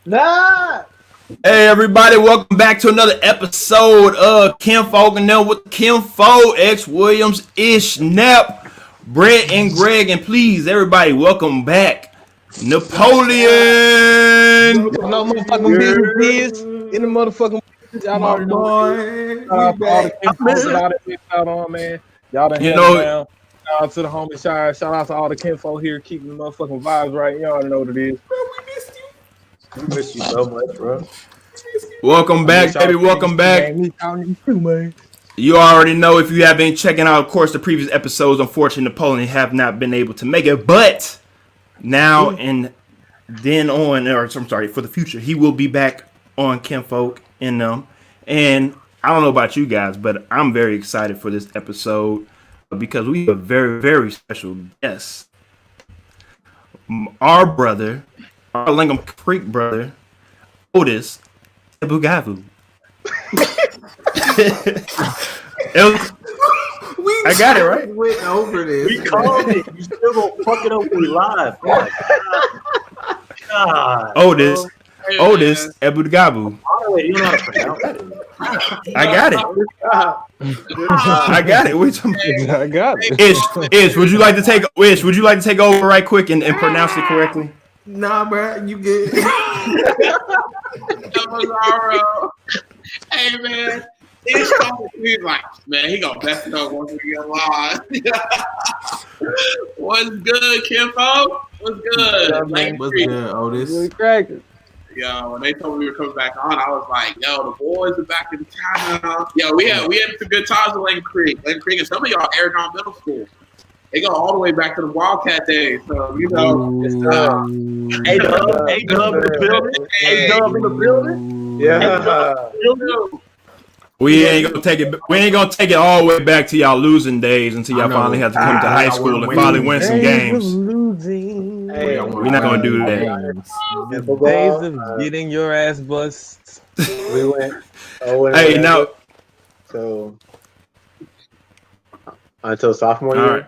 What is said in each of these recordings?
Nah. Hey everybody, welcome back to another episode of Kim Folk and them with Kim Folk, X Williams, Ish, Nap, Brett, and Greg, and please everybody, welcome back, Napoleon. No motherfucking business is in the motherfucking business. Y'all My already know what it is. boy, Shout we out to all the back. kinfolk and all that shit out on, man. Y'all done You held it know, down. Shout out to the homie Shire. Shout out to all the kinfolk here keeping the motherfucking vibes right. Y'all already know what it is. Bro, we missed you. We miss you so much, bro. welcome back, baby, welcome back. Man. You already know if you have been checking out, of course, the previous episodes. Unfortunately, Napoleon have not been able to make it, but now and then on, or I'm sorry, for the future, he will be back on Kinfolk and them. And I don't know about you guys, but I'm very excited for this episode because we have a very, very special guest. Our brother, our Langham Creek brother, Otis Ebugavu. I got it right. We went over this. We called it. You still gonna fuck it up when we live. Oh my God. Otis Ebugavu. Oh, wait, you know how to pronounce it. I got it. I got it. Which I got it. Ish, would you like to take over right quick and pronounce it correctly? Nah, bro, you good. Hey man, he's like, man, he gonna mess it up once we get live. What's good, Kimpo? What's good? What's good, Otis? Really cracking. Yo, when they told me we were coming back on, I was like, yo, the boys are back in town now. Yo, we had some good times with Lake Creek. Lake Creek, and some of y'all Aragon Middle School. They go all the way back to the Wildcat days. So, you know, it's A-Dub in the building. A-Dub in the building. Yeah. We ain't gonna take it all the way back to y'all losing days until y'all finally have to come to high school and finally win some games. Hey, We're not gonna do that. days of getting your ass bust. We went. Hey, now. So until sophomore All year. right.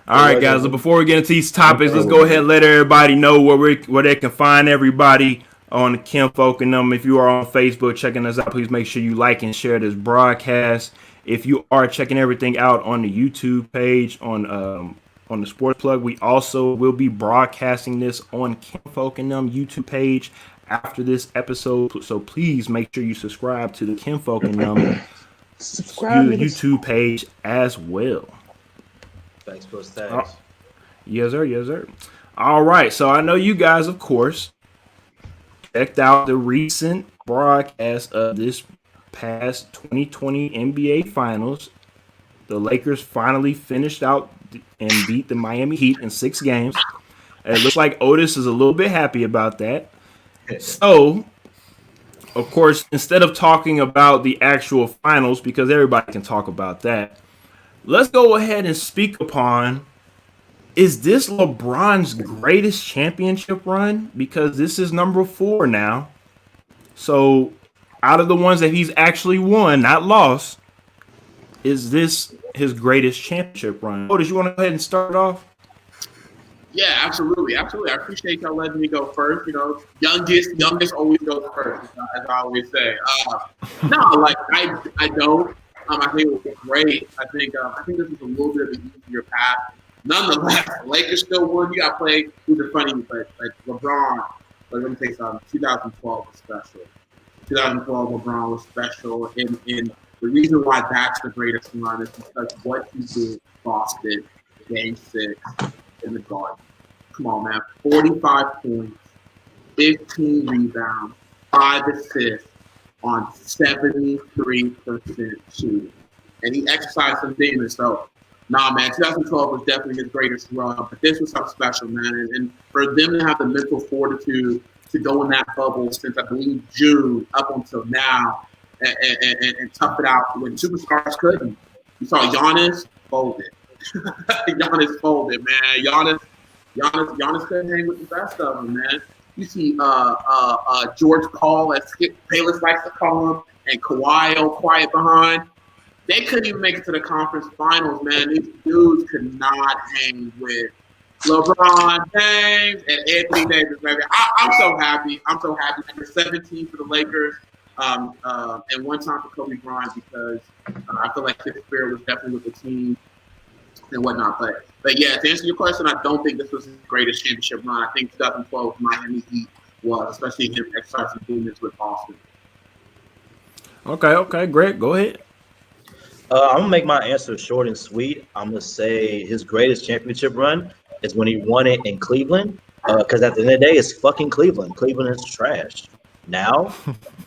All right, guys. So before we get into these topics, let's go ahead and let everybody know where they can find everybody on the Kinfolk and them. If you are on Facebook checking us out, please make sure you like and share this broadcast. If you are checking everything out on the YouTube page on the Sports Plug, we also will be broadcasting this on Kinfolk and them YouTube page after this episode. So please make sure you subscribe to the Kinfolk and them YouTube page as well. Thanks for thanks. Yes, sir. Yes, sir. All right. So I know you guys, of course, checked out the recent broadcast of this past 2020 NBA Finals. The Lakers finally finished out and beat the Miami Heat in 6 games. It looks like Otis is a little bit happy about that. So, of course, instead of talking about the actual finals, because everybody can talk about that, let's go ahead and speak upon, is this LeBron's greatest championship run? Because this is number 4 now. So, out of the ones that he's actually won, not lost, is this his greatest championship run? Otis, you want to go ahead and start off? Yeah, absolutely. I appreciate y'all letting me go first. You know, youngest always goes first, as I always say. No, like I don't. I think it was great. I think this is a little bit of an easier path. Nonetheless, Lakers still won. You got to play. These are funny, but like LeBron. Like, let me take something. 2012 was special. 2012 LeBron was special, and the reason why that's the greatest run is because what he did Boston, Game 6 in the Garden. Come on, man. 45 points, 15 rebounds, 5 assists on 73% shooting. And he exercised some demons. So, nah, man, 2012 was definitely his greatest run. But this was something special, man. And for them to have the mental fortitude to go in that bubble since, I believe, June up until now and tough it out when superstars couldn't. You saw Giannis folded. Giannis folded, man. Giannis couldn't hang with the best of them, man. You see George Paul, as Skip Bayless likes to call him, and Kawhi all quiet behind. They couldn't even make it to the conference finals, man. These dudes could not hang with LeBron James and Anthony Davis, baby. I'm so happy. I'm so happy. Number 17 for the Lakers, and one time for Kobe Bryant because I feel like his spirit was definitely with the team and whatnot. But yeah, to answer your question, I don't think this was his greatest championship run. I think 2012 Miami Heat was, especially him exercising demons with Boston. Okay, Greg, go ahead. I'm gonna make my answer short and sweet. I'm gonna say his greatest championship run is when he won it in Cleveland. Because at the end of the day, it's fucking Cleveland. Cleveland is trash. Now,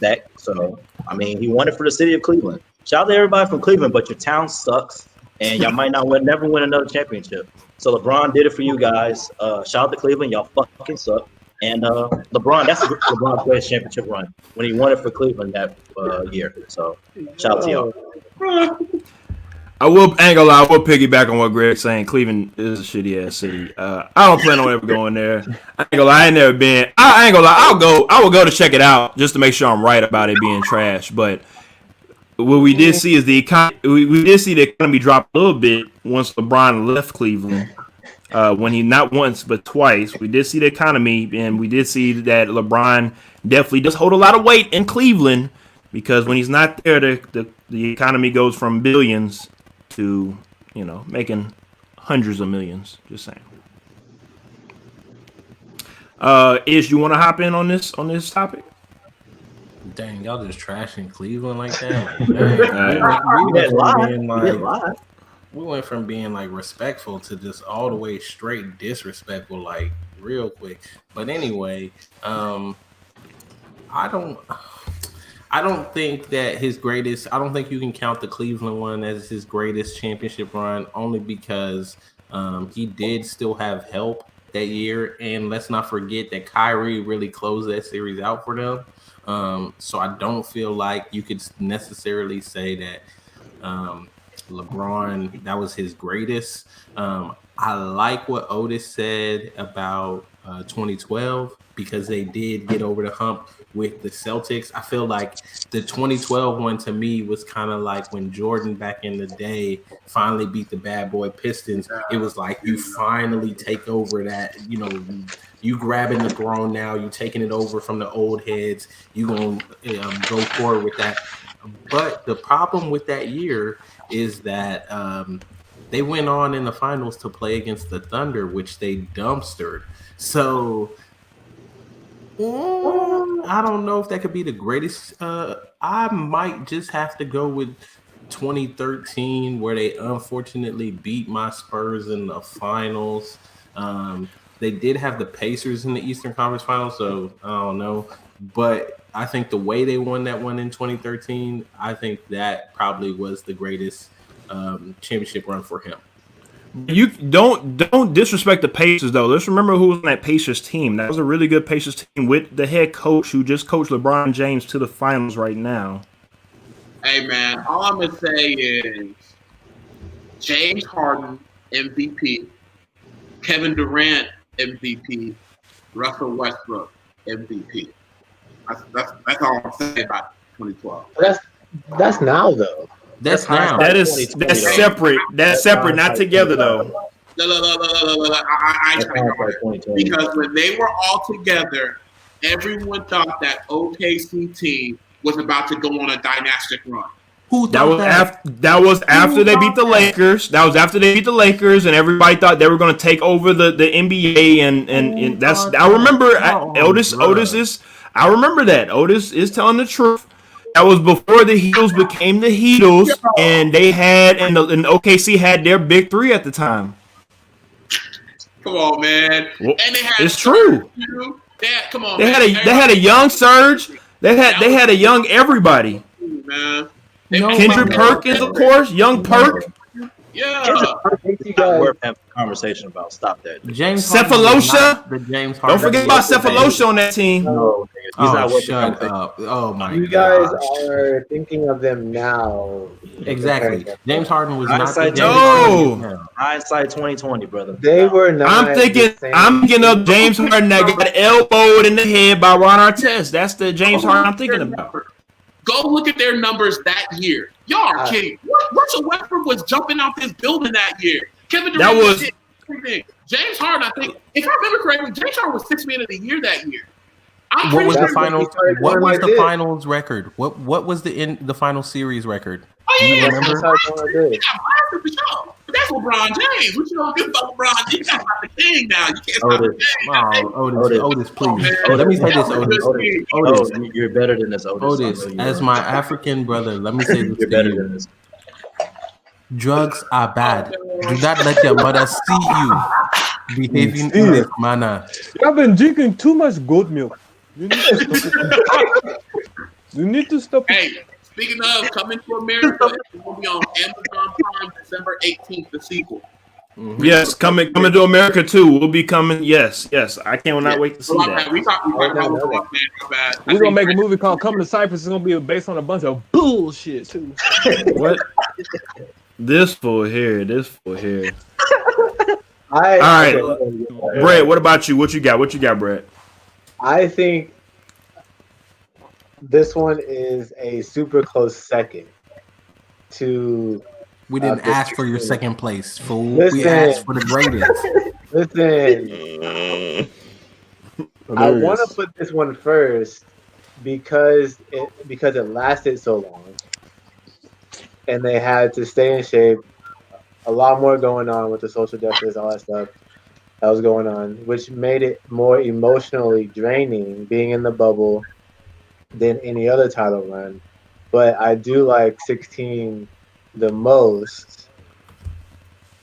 he won it for the city of Cleveland. Shout out to everybody from Cleveland, but your town sucks, and y'all might never win another championship. So LeBron did it for you guys. Shout out to Cleveland, y'all fucking suck. And LeBron, that's LeBron's greatest championship run when he won it for Cleveland that year. So shout out to y'all. I ain't gonna lie, I will piggyback on what Greg's saying. Cleveland is a shitty ass city. I don't plan on ever going there. I ain't gonna lie, I ain't never been. I ain't gonna lie, I will go to check it out just to make sure I'm right about it being trash. But what we did see is the economy. We did see the economy drop a little bit once LeBron left Cleveland. When he not once but twice, we did see the economy, and we did see that LeBron definitely does hold a lot of weight in Cleveland because when he's not there, the economy goes from billions to making hundreds of millions. Just saying. Ish, you want to hop in on this topic? Dang, y'all just trashing Cleveland like that. We went from being like respectful to just all the way straight disrespectful, like real quick. But anyway, I don't think that his greatest. I don't think you can count the Cleveland one as his greatest championship run, only because he did still have help that year, and let's not forget that Kyrie really closed that series out for them. So I don't feel like you could necessarily say that LeBron, that was his greatest. I like what Otis said about 2012 because they did get over the hump with the Celtics. I feel like the 2012 one to me was kind of like when Jordan back in the day finally beat the bad boy Pistons. It was like you finally take over that, you grabbing the throne now, you taking it over from the old heads, you gonna go forward with that. But the problem with that year is that they went on in the finals to play against the Thunder, which they dumpstered. So I don't know if that could be the greatest. I might just have to go with 2013, where they unfortunately beat my Spurs in the finals. They did have the Pacers in the Eastern Conference Finals, so I don't know. But I think the way they won that one in 2013, I think that probably was the greatest championship run for him. You don't disrespect the Pacers though. Let's remember who was on that Pacers team. That was a really good Pacers team with the head coach who just coached LeBron James to the finals right now. Hey man, all I'm gonna say is James Harden MVP, Kevin Durant MVP, Russell Westbrook MVP. That's all I'm saying about 2012. That's now though. That's now. That's separate. That's separate, not together though. Look, because when they were all together, everyone thought that OKC team was about to go on a dynastic run. That was after they beat the Lakers. That was after they beat the Lakers, and everybody thought they were going to take over the NBA. And that's I remember. Otis remember that. Otis is telling the truth. That was before the Heatles became the Heatles, and they had and OKC had their big three at the time. Come on, man. Well, and they had it's true. They had a young Surge. They had a young everybody. Man. Kendrick Perkins, of course, young Perk. Yeah. Worth having a conversation about. Stop that. James Cephalosha. James Don't forget about Cephalosha on that team. No, he's not worth shut up. Oh my god. You guys are thinking of them now. Exactly. James Harden was not the No. Hindsight 2020, brother. They were not. I'm thinking of James Harden that got elbowed in the head by Ron Artest. That's the James Harden I'm thinking about. Go look at their numbers that year. Y'all are kidding. Russell Westbrook was jumping out this building that year. Kevin Durant James Harden, I think, if I remember correctly, James Harden was 6th Man of the Year that year. I'm What pretty was sure the finals? started What going was like the this. finals record? What was the final series record? Oh Do yeah, you yeah, remember? That's how it's going like he this. got blasted for sure. But that's LeBron James. What you gonna do about LeBron? You can't stop the king now. You can't stop the Otis. king. Otis, Oh, please. man. Let me say this, That was Otis. a good team. Otis, Oh, you're better than this, Otis. Otis, I know you as are. my African brother, let me say this You're to better you. than this. Drugs are bad. Oh, Do not let your mother see you behaving in this manner. I've been drinking too much goat milk. You need to stop it. You need to stop it. Hey, speaking of coming to America, it's gonna be on Amazon Prime December 18th. The sequel. Yes, coming to America too. We'll be coming. Yes. I cannot wait to see My that. bad. We talked about LeBron, man. My bad. We're gonna make a movie called Coming to Cyprus. It's gonna be based on a bunch of bullshit too. What? This fool here. All All right, Brett. What about you? What you got, Brett? I think this one is a super close second to. We didn't this ask for your is- second place, fool. Listen. We asked for the greatest. Listen, I want to put this one first because it lasted so long, and they had to stay in shape. A lot more going on with the social justice, all that stuff that was going on, which made it more emotionally draining being in the bubble than any other title run. But I do like 16 the most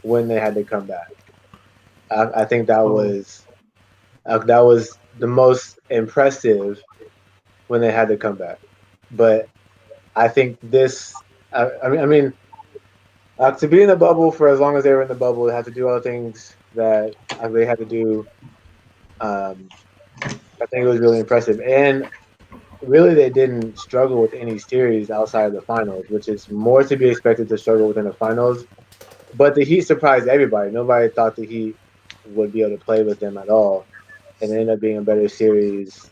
when they had to come back. I think that was the most impressive when they had to come back. But I think this, I mean, to be in the bubble for as long as they were in the bubble, they had to do all the things that they had to do. I think it was really impressive, and really they didn't struggle with any series outside of the finals, which is more to be expected to struggle within the finals. But the Heat surprised everybody. Nobody thought the Heat would be able to play with them at all, and it ended up being a better series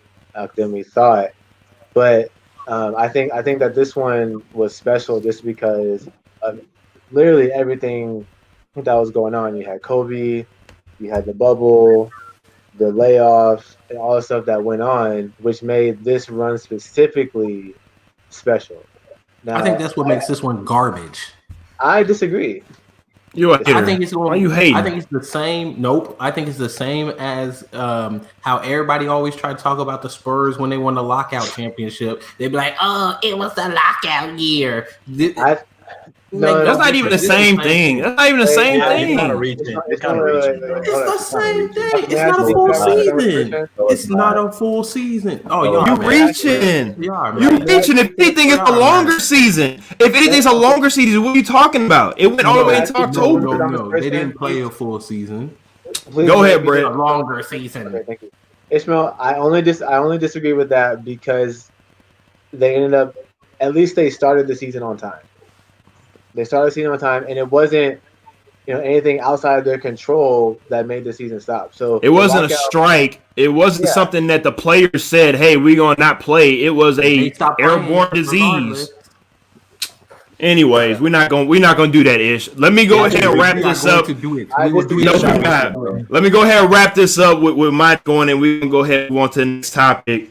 than we thought. But I think that this one was special just because of literally everything that was going on. You had Kobe, you had the bubble, the layoff, and all the stuff that went on, which made this run specifically special. Now, I think that's what makes this one garbage. I disagree. You a hater. I think it's going. Why you hating? I think it's the same. Nope. I think it's the same as how everybody always try to talk about the Spurs when they won the lockout championship. They'd be like, "Oh, it was the lockout year." That's not even the same thing. That's not even the same It's kind of thing. reaching. It's It's kind of reaching. It's the same thing. It's Yeah, not a it's full not. season. It's not a full season. Oh, y'all, You man. reaching. Y'all, You man. reaching. If anything, it's a longer season. If anything's a longer season, what are you talking about? It went all the way into October. No. They didn't play a full season. Go ahead, Brett. A longer season. Okay, thank you. Ishmael, I only disagree with that because they ended up, at least they started the season on time. They started the season on time, and it wasn't, anything outside of their control that made the season stop. So It wasn't a strike. It wasn't something that the players said, "Hey, we're gonna not play." It was a airborne disease. Anyways, we're not gonna do that, Ish. Let me go ahead and wrap this up. We will do No, it. we're not. Let me go ahead and wrap this up with my going, and we can go ahead and move on to the next topic.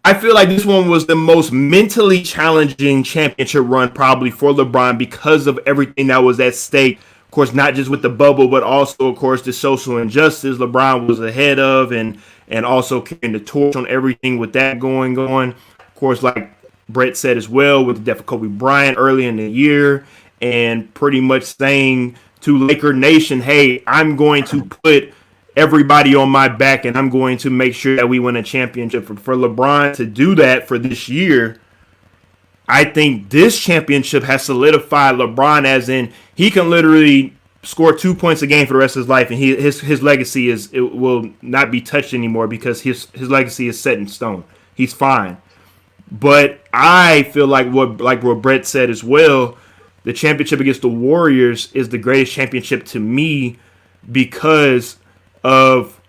I feel like this one was the most mentally challenging championship run probably for LeBron because of everything that was at stake. Of course, not just with the bubble, but also, of course, the social injustice LeBron was ahead of and also carrying the torch on everything with that going on. Of course, like Brett said as well, with the death of Kobe Bryant early in the year and pretty much saying to Laker Nation, hey, I'm going to put everybody on my back and I'm going to make sure that we win a championship. For LeBron to do that for this year, I think this championship has solidified LeBron as in he can literally score 2 points a game for the rest of his life, and his legacy will not be touched anymore because his legacy is set in stone. He's fine. But I feel like what Brett said as well, the championship against the Warriors is the greatest championship to me because of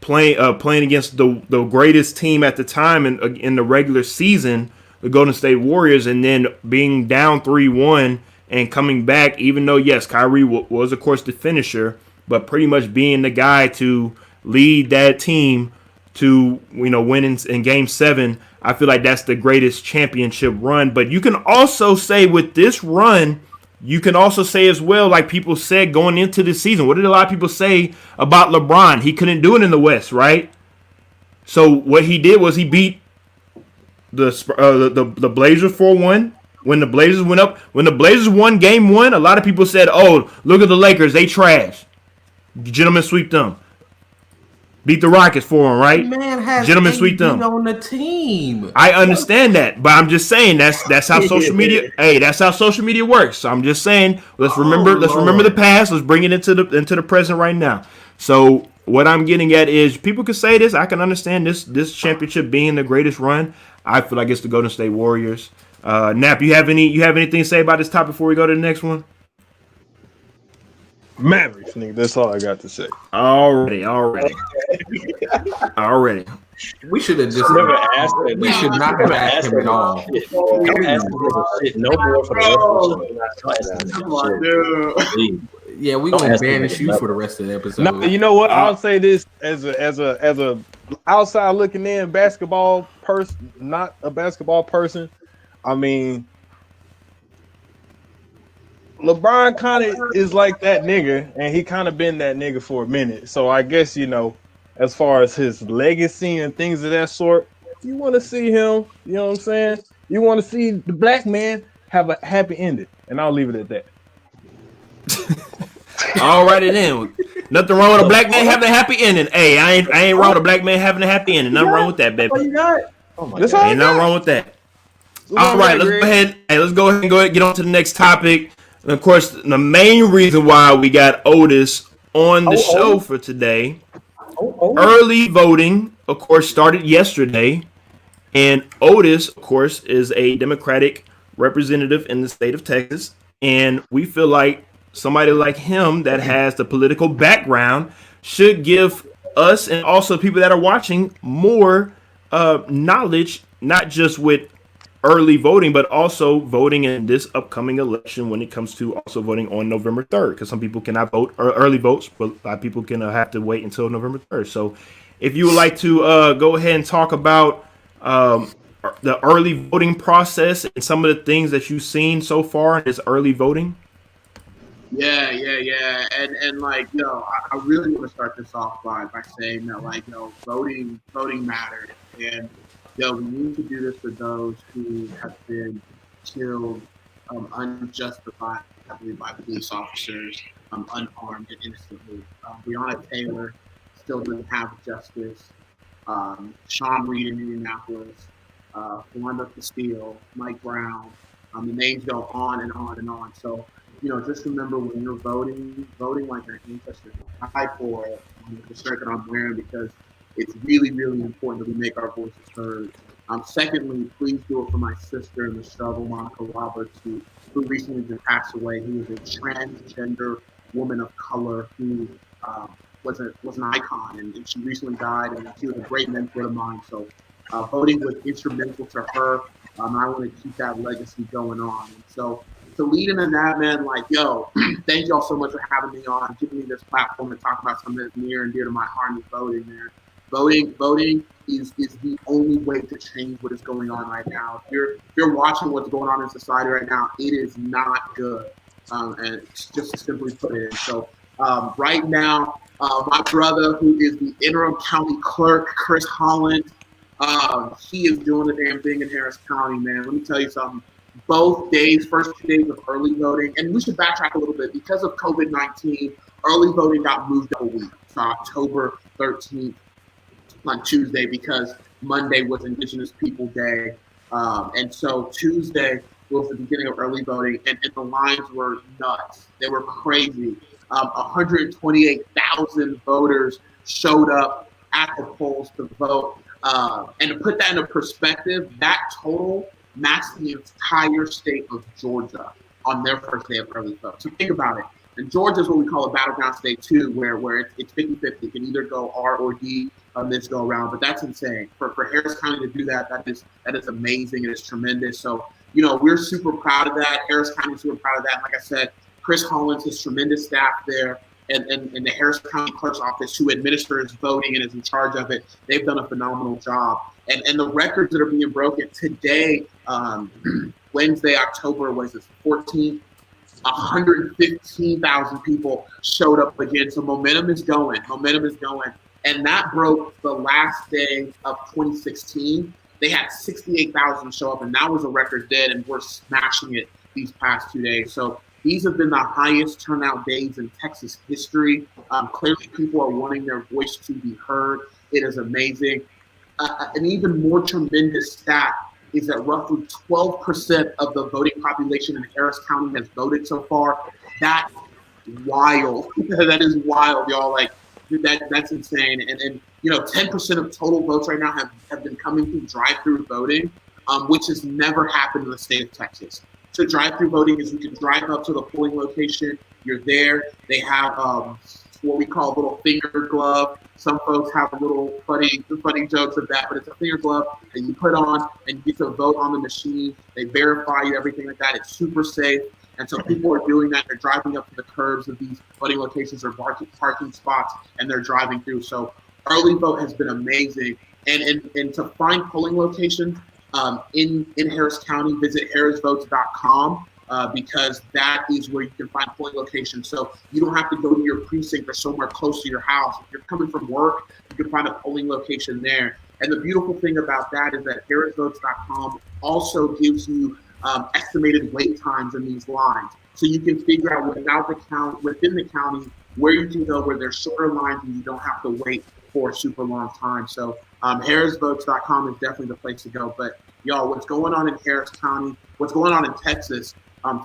playing against the greatest team at the time in the regular season, the Golden State Warriors, and then being down 3-1 and coming back, even though, yes, Kyrie was, of course, the finisher, but pretty much being the guy to lead that team to winning in Game 7. I feel like that's the greatest championship run. But you can also say with this run, you can also say as well, like people said going into the season, what did a lot of people say about LeBron? He couldn't do it in the West, right? So what he did was he beat the Blazers 4-1. When the Blazers went up, when the Blazers won Game 1, a lot of people said, "Oh, look at the Lakers, they trash. Gentlemen sweep them. Beat the Rockets for him, right? Man has Gentlemen sweep them on the team. I understand that, but I'm just saying that's how social media. Hey, that's how social media works. So I'm just saying, let's remember the past. Let's bring it into the present right now. So what I'm getting at is people could say this. I can understand this championship being the greatest run. I feel like it's the Golden State Warriors. Nap, you have anything to say about this topic before we go to the next one? Mavericks, nigga. That's all I got to say. Already. We should have just Never asked that. We should not have asked him at all. Don't ask him this shit no more for the rest of the show. Come on, dude. Yeah, we're gonna banish you for the rest of the episode. No, you know what? I'll say this as a outside looking in basketball person, not a basketball person. I mean, LeBron kind of is like that nigga, and he kind of been that nigga for a minute. So I guess, as far as his legacy and things of that sort, you want to see him, you know what I'm saying? You want to see the black man have a happy ending, and I'll leave it at that. All righty then. Nothing wrong with a black man having a happy ending. Hey, I ain't wrong with a black man having a happy ending. Nothing wrong with that, baby. Oh, you got it. Oh my That's God. all Ain't nothing wrong with that. All right, let's go ahead. Hey, let's go ahead and get on to the next topic. And of course, the main reason why we got Otis on the show for today, early voting, of course, started yesterday. And Otis, of course, is a Democratic representative in the state of Texas. And we feel like somebody like him that has the political background should give us and also people that are watching more knowledge, not just with early voting, but also voting in this upcoming election when it comes to also voting on November 3rd, because some people cannot vote or early votes, but a lot of people can have to wait until November 3rd. So if you would like to go ahead and talk about the early voting process and some of the things that you've seen so far in this early voting. Yeah. And like, I really want to start this off by saying that, like, voting matters. And, we need to do this for those who have been killed unjustifiably by police officers, unarmed and innocently. Breonna Taylor still doesn't have justice. Sean Reed in Indianapolis, Philando Castile, Mike Brown. The names go on and on and on. So, just remember when you're voting like your ancestors died for it, the shirt that I'm wearing, because it's really, really important that we make our voices heard. Secondly, please do it for my sister in the struggle, Monica Roberts, who recently just passed away. Who was a transgender woman of color who was an icon, and she recently died, and she was a great mentor of mine. So voting was instrumental to her. I want to keep that legacy going on. And so to lead into that, man, like, thank y'all so much for having me on, giving me this platform to talk about something that's near and dear to my heart, is voting, man. Voting is the only way to change what is going on right now. If you're watching what's going on in society right now, it is not good. And just to simply put it in. So right now, my brother, who is the interim county clerk, Chris Holland, he is doing the damn thing in Harris County, man. Let me tell you something. Both days, first 2 days of early voting, and we should backtrack a little bit. Because of COVID-19, early voting got moved up a week to October 13th on Tuesday, because Monday was Indigenous People Day. And so Tuesday was the beginning of early voting, and the lines were nuts. They were crazy. 128,000 voters showed up at the polls to vote. And to put that into perspective, that total matched the entire state of Georgia on their first day of early vote. So think about it. And Georgia is what we call a battleground state too, where it's 50-50. It can either go R or D this go around, but that's insane. For Harris County to do that is amazing and it's tremendous. So, we're super proud of that. Harris County is super proud of that. Like I said, Chris Hollins, his tremendous staff there, and the Harris County Clerk's Office, who administers voting and is in charge of it, they've done a phenomenal job. And the records that are being broken today, Wednesday, October, what is this, 14th? 115,000 people showed up again. So momentum is going. And that broke the last day of 2016. They had 68,000 show up, and that was a record then, and we're smashing it these past 2 days. So these have been the highest turnout days in Texas history. Clearly, people are wanting their voice to be heard. It is amazing. An even more tremendous stat is that roughly 12% of the voting population in Harris County has voted so far. That's wild. That is wild, y'all. Like, that's insane. And 10% of total votes right now have been coming through drive-through voting, which has never happened in the state of Texas. So drive-through voting is you can drive up to the polling location. You're there. They have what we call a little finger glove. Some folks have a little funny jokes of that, but it's a finger glove that you put on and you get to vote on the machine. They verify you, everything like that. It's super safe. And so people are doing that. They're driving up to the curbs of these voting locations or parking spots, and they're driving through. So early vote has been amazing. And to find polling locations in Harris County, visit harrisvotes.com. Because that is where you can find polling locations. So you don't have to go to your precinct or somewhere close to your house. If you're coming from work, you can find a polling location there. And the beautiful thing about that is that harrisvotes.com also gives you estimated wait times in these lines. So you can figure out within the county where you can go where there's shorter lines and you don't have to wait for a super long time. So harrisvotes.com is definitely the place to go. But y'all, what's going on in Harris County, what's going on in Texas,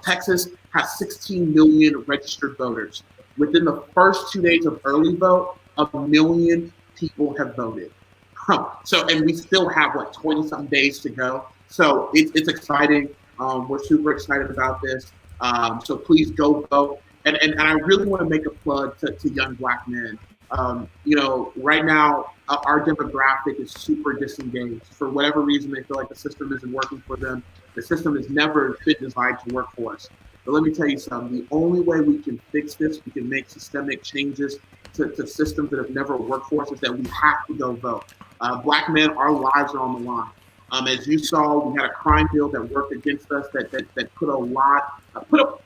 Texas has 16 million registered voters. Within the first 2 days of early vote, 1 million people have voted. And we still have 20-some days to go. So it's exciting. We're super excited about this. So please go vote. And I really want to make a plug to young Black men. Right now, our demographic is super disengaged. For whatever reason, they feel like the system isn't working for them. The system has never been designed to work for us. But let me tell you something. The only way we can fix this, we can make systemic changes to systems that have never worked for us, is that we have to go vote. Black men, our lives are on the line. As you saw, we had a crime bill that worked against us that put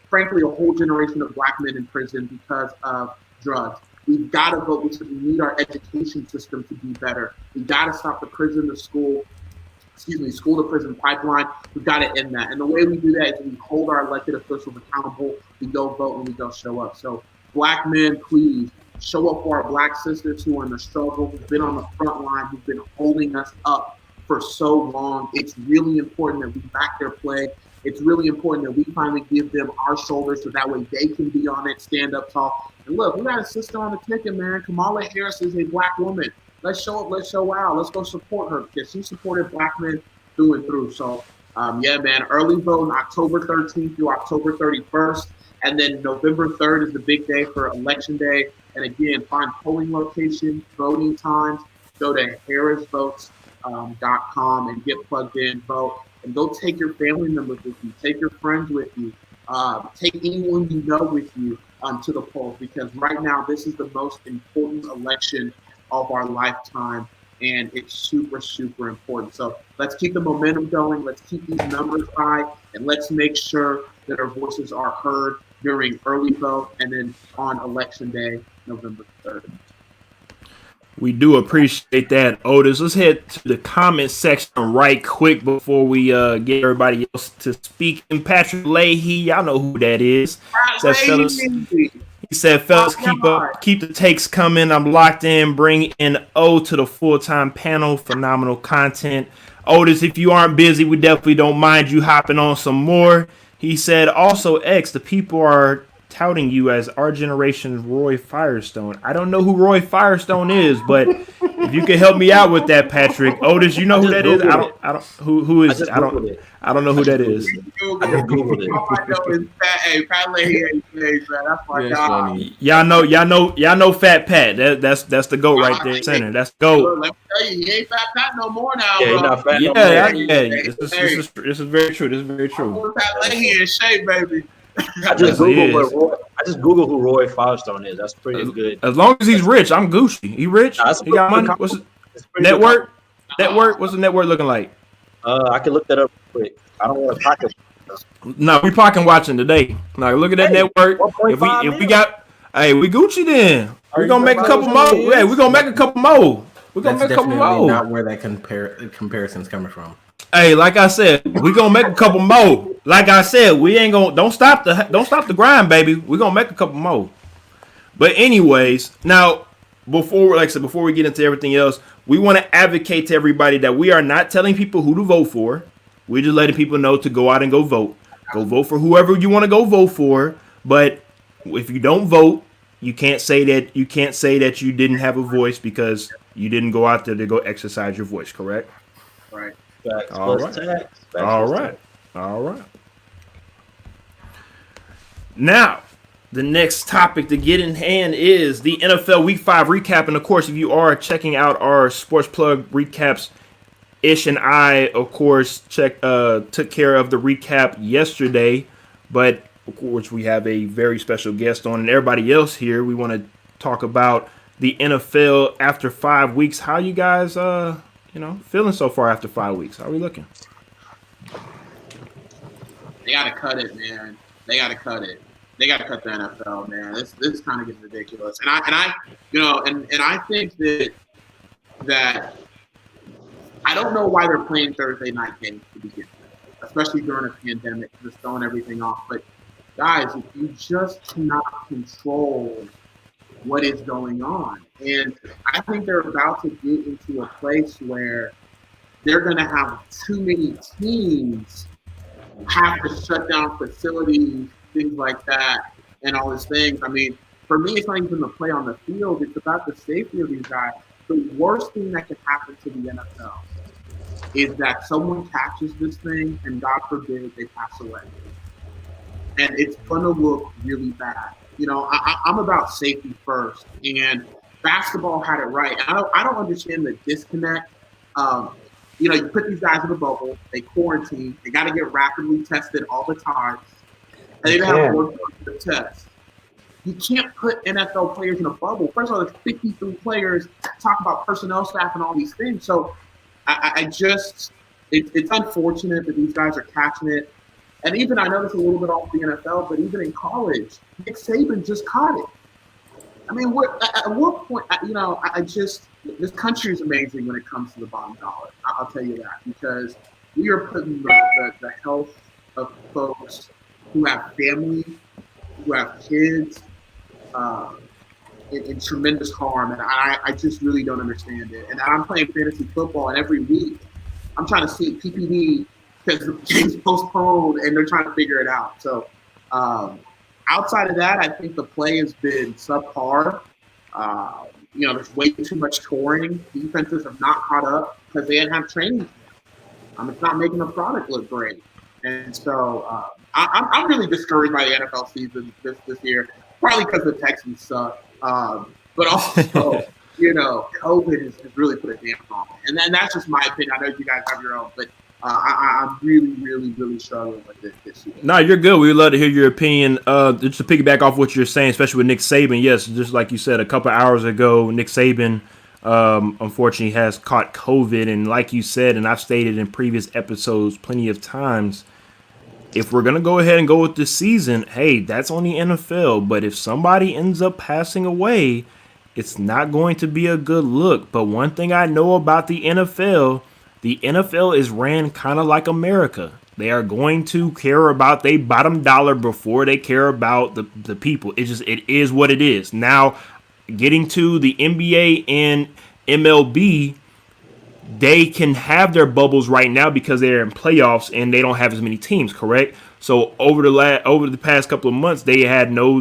frankly, a whole generation of Black men in prison because of drugs. We've got to vote because we need our education system to be better. We've got to stop the school to prison pipeline. We've got to end that. And the way we do that is we hold our elected officials accountable. We go vote and we go show up. So Black men, please show up for our Black sisters who are in the struggle, who've been on the front line, who've been holding us up for so long. It's really important that we back their play. It's really important that we finally give them our shoulders so that way they can be on it, stand up tall. And look, we got a sister on the ticket, man. Kamala Harris is a Black woman. Let's show up, let's show out. Let's go support her because she supported Black men through and through. So, man, early vote on October 13th through October 31st. And then November 3rd is the big day for Election Day. And again, find polling locations, voting times. Go to harrisvotes.com and get plugged in, vote. And go take your family members with you. Take your friends with you. Take anyone you know with you to the polls, because right now this is the most important election of our lifetime, and it's super, super important. So let's keep the momentum going. Let's keep these numbers high, and let's make sure that our voices are heard during early vote and then on Election Day, November 3rd. We do appreciate that, Otis. Let's head to the comment section right quick before we get everybody else to speak. And Patrick Leahy, y'all know who that is. He said, fellas, keep the takes coming. I'm locked in. Bring in O to the full-time panel. Phenomenal content. Otis, if you aren't busy, we definitely don't mind you hopping on some more. He said, also, X, the people are touting you as our generation's Roy Firestone. I don't know who Roy Firestone is, but if you can help me out with that, Patrick. Otis, you know who that is? I don't know who that is. I just Googled it. All I know is Pat Leahy ain't changed, man. That's my guy. Y'all know Fat Pat. That's the GOAT right there, center. That's GOAT. Let me tell you, he ain't Fat Pat no more now. Yeah, he's bro. not fat no more. This is very true. This is very true. Pat Leahy in shape, baby. I just Googled I just Google who Roy Firestone is. That's pretty good. As long as he's rich, I'm Gucci. He rich. Nah, that's He got money. good What's his It's pretty good network? Network? What's the network looking like? I can look that up quick. I don't want to pocket. No, we parking watching today. Now look at that network. If we 1.5 got, hey, we Gucci then. Are We you gonna make a couple more. Yeah, we gonna make a couple more. We gonna That's make a couple definitely more. not where that comparison's coming from. Hey, like I said, we gonna make a couple more. Like I said, we ain't gonna don't stop the grind, baby. We gonna make a couple more. But anyways, now before we get into everything else, we want to advocate to everybody that we are not telling people who to vote for. We're just letting people know to go out and go vote. Go vote for whoever you want to go vote for. But if you don't vote, you can't say that you didn't have a voice because you didn't go out there to go exercise your voice. Correct? Right. Facts All plus right. tax. Facts All plus right. tax. All right. Now, the next topic to get in hand is the NFL Week 5 recap. And of course, if you are checking out our Sports Plug recaps, Ish and I, of course, took care of the recap yesterday. But of course, we have a very special guest on, and everybody else here. We want to talk about the NFL after 5 weeks. How you guys, feeling so far after 5 weeks? How are we looking? They gotta cut it, man. They gotta cut it. They gotta cut the NFL, man. This kind of getting ridiculous. And I think that I don't know why they're playing Thursday night games to begin with, especially during a pandemic, just throwing everything off. But guys, if you just cannot control what is going on, and I think they're about to get into a place where they're going to have too many teams have to shut down facilities, things like that, and all these things. I mean, for me, it's not even the play on the field. It's about the safety of these guys. The worst thing that can happen to the NFL is that someone catches this thing and, God forbid, they pass away. And it's going to look really bad. I'm about safety first. And basketball had it right. I don't understand the disconnect. You put these guys in a bubble. They quarantine. They got to get rapidly tested all the time. And they don't have more to test. You can't put NFL players in a bubble. First of all, there's 53 players. Talk about personnel staff and all these things. So it's unfortunate that these guys are catching it. And even I know this a little bit off the NFL, but even in college, Nick Saban just caught it. I mean, at what point? This country is amazing when it comes to the bottom dollar. I'll tell you that, because we are putting the health of folks who have families, who have kids, in tremendous harm, and I just really don't understand it. And I'm playing fantasy football, and every week I'm trying to see PPD because the game's postponed, and they're trying to figure it out. So outside of that, I think the play has been subpar. There's way too much touring. Defenses have not caught up because they didn't have training. It's not making the product look great. And so I'm really discouraged by the NFL season this year, probably because the Texans suck. But also, COVID has really put a damper on it. And then that's just my opinion. I know you guys have your own, but I'm really, really, really struggling with this year. No, you're good. We'd love to hear your opinion. Just to piggyback off what you're saying, especially with Nick Saban. Yes, just like you said a couple hours ago, Nick Saban unfortunately has caught COVID. And like you said, and I've stated in previous episodes plenty of times, if we're going to go ahead and go with this season, hey, that's on the NFL. But if somebody ends up passing away, it's not going to be a good look. But one thing I know about the NFL is ran kind of like America. They are going to care about their bottom dollar before they care about the people. It is what it is. Now, getting to the NBA and MLB, they can have their bubbles right now because they're in playoffs and they don't have as many teams, correct? So over the past couple of months, they had no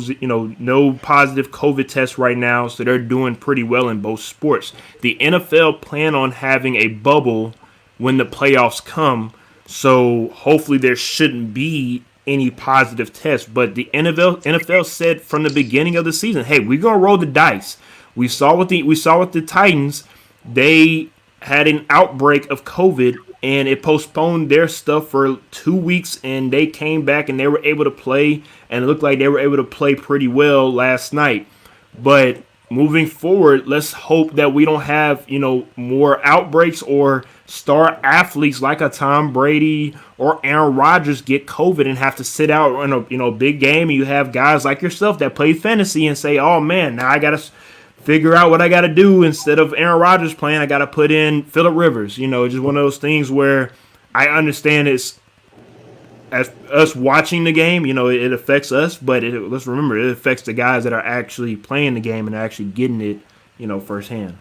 positive COVID tests right now, so they're doing pretty well in both sports. The NFL plan on having a bubble when the playoffs come, so hopefully there shouldn't be any positive tests. But the NFL said from the beginning of the season, hey, we're gonna roll the dice. We saw with the Titans, they had an outbreak of COVID and it postponed their stuff for 2 weeks, and they came back and they were able to play, and it looked like they were able to play pretty well last night. But moving forward, let's hope that we don't have, more outbreaks or star athletes like a Tom Brady or Aaron Rodgers get COVID and have to sit out in a big game, and you have guys like yourself that play fantasy and say, "Oh man, now I gotta figure out what I got to do. Instead of Aaron Rodgers playing, I got to put in Phillip Rivers." Just one of those things where I understand it's as us watching the game, it affects us, but let's remember it affects the guys that are actually playing the game and are actually getting it, firsthand.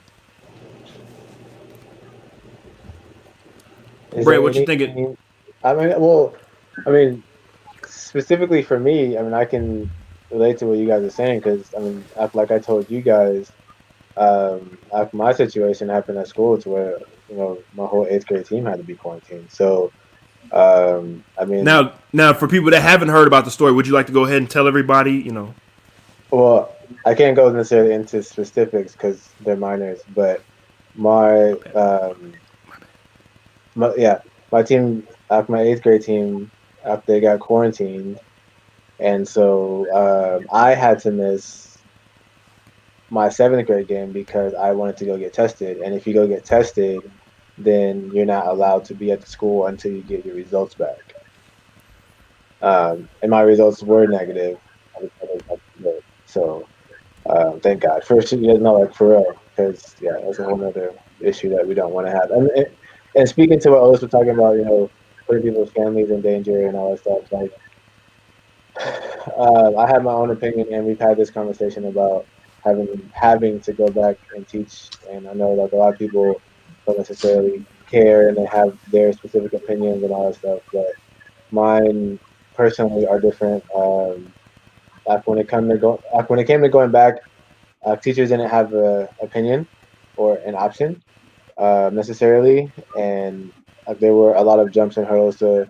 Is Brett, there what you thinking? anything? I mean, specifically for me, I mean, I can relate to what you guys are saying because I mean, like I told you guys, after my situation happened at school, to where my whole eighth grade team had to be quarantined. So, I mean, Now, for people that haven't heard about the story, would you like to go ahead and tell everybody? well, I can't go necessarily into specifics because they're minors, but my, yeah, my team, after my eighth grade team, after they got quarantined, and so I had to miss my seventh grade game because I wanted to go get tested. And if you go get tested, then you're not allowed to be at the school until you get your results back. And my results were negative. So thank God. First, like for real, because yeah, that's a whole other issue that we don't want to have. And speaking to what Otis was talking about, putting people's families in danger and all that stuff, like I have my own opinion, and we've had this conversation about having to go back and teach. And I know like a lot of people don't necessarily care, and they have their specific opinions and all that stuff. But mine personally are different. When it came to going back, teachers didn't have an opinion or an option necessarily, and there were a lot of jumps and hurdles to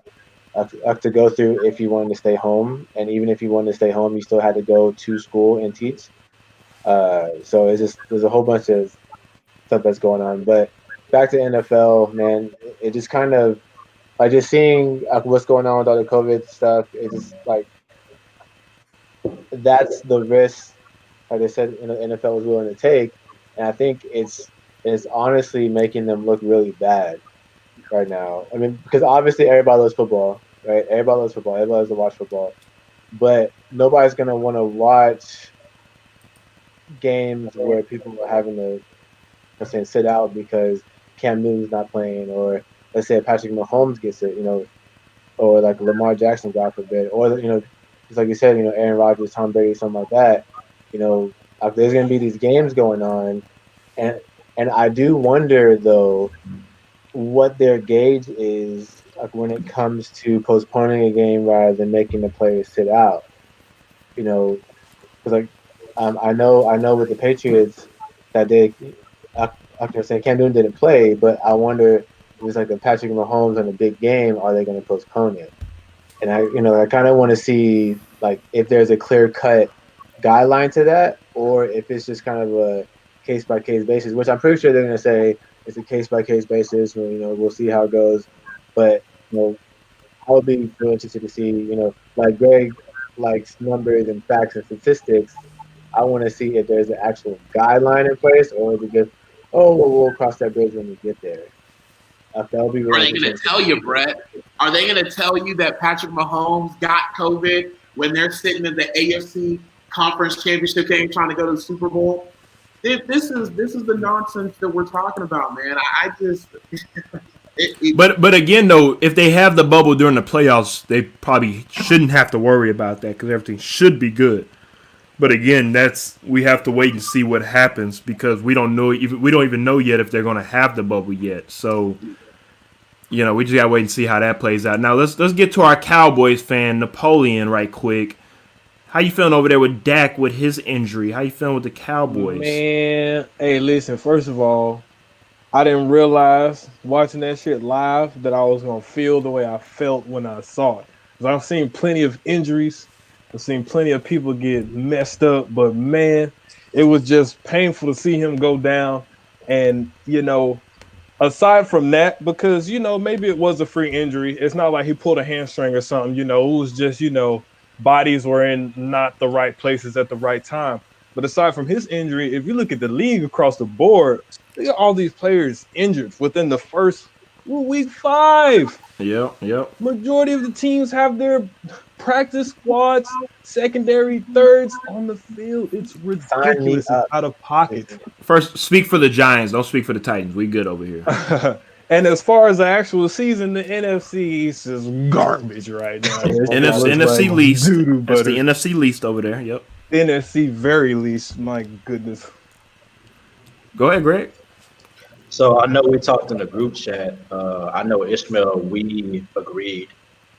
go through if you wanted to stay home. And even if you wanted to stay home, you still had to go to school and teach. So there's a whole bunch of stuff that's going on. But back to NFL, man, it just kind of like just seeing what's going on with all the COVID stuff. It's just like that's the risk, like I said, NFL was willing to take, and I think it's honestly making them look really bad right now. I mean, because obviously everybody loves football, right? Everybody loves football. Everybody loves to watch football, but nobody's gonna want to watch games where people are having to, let's say, sit out because Cam Newton's not playing, or let's say Patrick Mahomes gets it, or like Lamar Jackson, God forbid, or just like you said, Aaron Rodgers, Tom Brady, something like that. There's gonna be these games going on, and I do wonder though what their gauge is like when it comes to postponing a game rather than making the players sit out. Because like I know with the Patriots that after saying Cam Newton didn't play, but I wonder if it's like a Patrick Mahomes on a big game, are they going to postpone it? And I kind of want to see like if there's a clear cut guideline to that, or if it's just kind of a case by case basis, which I'm pretty sure they're going to say it's a case by case basis. We'll see how it goes, but I would be really interested to see, like Greg likes numbers and facts and statistics. I want to see if there's an actual guideline in place, or is it just, oh, well, we'll cross that bridge when we get there. That'll be Are really they going to tell you, Brett? Are they going to tell you that Patrick Mahomes got COVID when they're sitting in the AFC Conference Championship game trying to go to the Super Bowl? This is the nonsense that we're talking about, man. I just. But again, though, if they have the bubble during the playoffs, they probably shouldn't have to worry about that because everything should be good. But again, we have to wait and see what happens because we don't even know yet if they're going to have the bubble yet. So, we just gotta wait and see how that plays out. Now let's get to our Cowboys fan Napoleon right quick. How you feeling over there with Dak with his injury? How you feeling with the Cowboys? Man, hey, listen. First of all, I didn't realize watching that shit live that I was gonna feel the way I felt when I saw it. Because I've seen plenty of injuries. I've seen plenty of people get messed up, but man, it was just painful to see him go down. And aside from that, because maybe it was a free injury. It's not like he pulled a hamstring or something. It was just bodies were in not the right places at the right time. But aside from his injury, if you look at the league across the board, look at all these players injured within the first week 5. Yep. Majority of the teams have their practice squads, secondary, thirds on the field. It's ridiculous. It's out of pocket. First, speak for the Giants. Don't speak for the Titans. We good over here. And as far as the actual season, the NFC East is garbage right now. NFC least. That's the NFC least over there. Yep. NFC very least. My goodness. Go ahead, Greg. So I know we talked in the group chat. I know Ishmael, we agreed.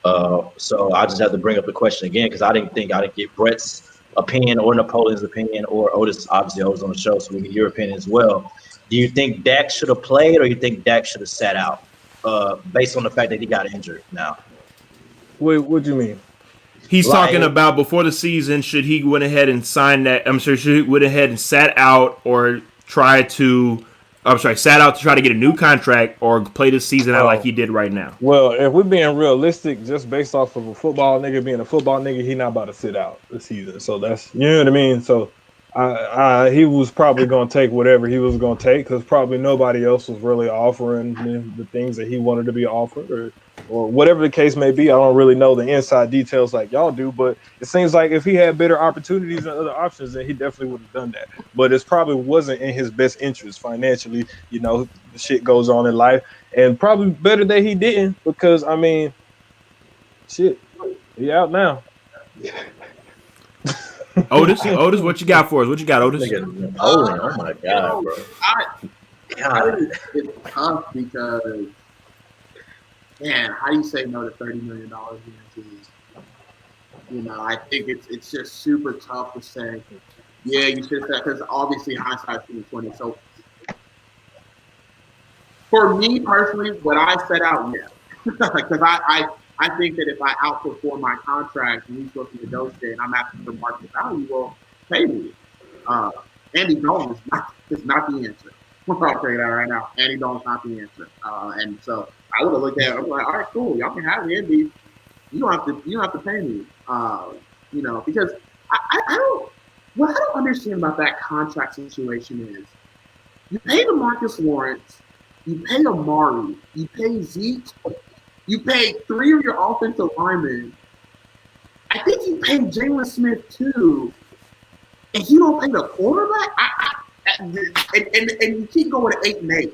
So I just have to bring up the question again because I didn't get Brett's opinion or Napoleon's opinion or Otis. Obviously, Otis on the show, so we get your opinion as well. Do you think Dak should have played, or you think Dak should have sat out, based on the fact that he got injured now? Wait, what do you mean? He's talking about before the season. Should he went ahead and sign that? I'm sure should he went ahead and sat out or sat out to try to get a new contract or play the season out like he did right now. Well, if we're being realistic, just based off of a football nigga being a football nigga, he not about to sit out the season. So that's, you know what I mean? So he was probably going to take whatever he was going to take because probably nobody else was really offering the things that he wanted to be offered or whatever the case may be. I don't really know the inside details like y'all do, but it seems like if he had better opportunities and other options, then he definitely would have done that. But it probably wasn't in his best interest financially. The shit goes on in life, and probably better that he didn't because, I mean, shit, he out now. Otis, what you got for us? What you got, Otis? Oh my God, bro. It's tough because, man, how do you say no to $30 million guarantees? I think it's just super tough to say, yeah, you should have, because obviously hindsight's 2020. So for me personally, what I set out, yeah, because I think that if I outperform my contract and he's supposed to negotiate and I'm asking for market value, well, pay me. Andy Dalton is not the answer. I'll tell you that right now. Andy Dalton's not the answer. And so I would have looked at it. I'm like, all right, cool. Y'all can have Andy. You don't have to pay me. Because what I don't understand about that contract situation is you pay DeMarcus Lawrence, you pay Amari, you pay Zeke, you pay 3 of your offensive linemen. I think you pay Jalen Smith too, and you don't pay the quarterback. And you keep going to 8-8.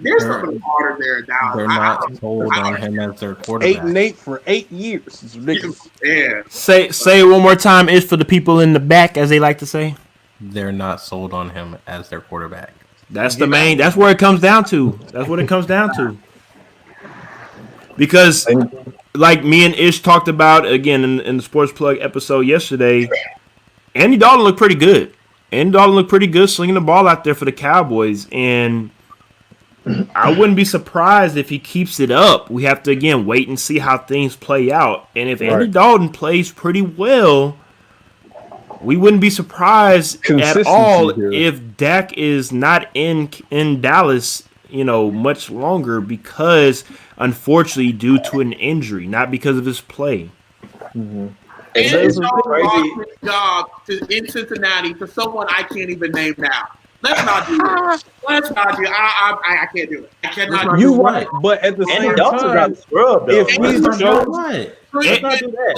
There's something harder there now. They're not sold on him as their quarterback. 8-8 for 8 years. It's ridiculous. Yeah. Say it one more time. It's for the people in the back, as they like to say. They're not sold on him as their quarterback. That's the main. That's where it comes down to. That's what it comes down to. Because, like me and Ish talked about again in the Sports Plug episode yesterday, Andy Dalton looked pretty good. Andy Dalton looked pretty good slinging the ball out there for the Cowboys, and I wouldn't be surprised if he keeps it up. We have to, again, wait and see how things play out. And if Andy Dalton plays pretty well, we wouldn't be surprised at all if Dak is not in Dallas, much longer because, unfortunately, due to an injury, not because of his play. Mm-hmm. It's a crazy job in Cincinnati for someone I can't even name now. Let's not do this. I can't do it. I cannot do it. Right, but at the same time, if he's what? Let's not do that.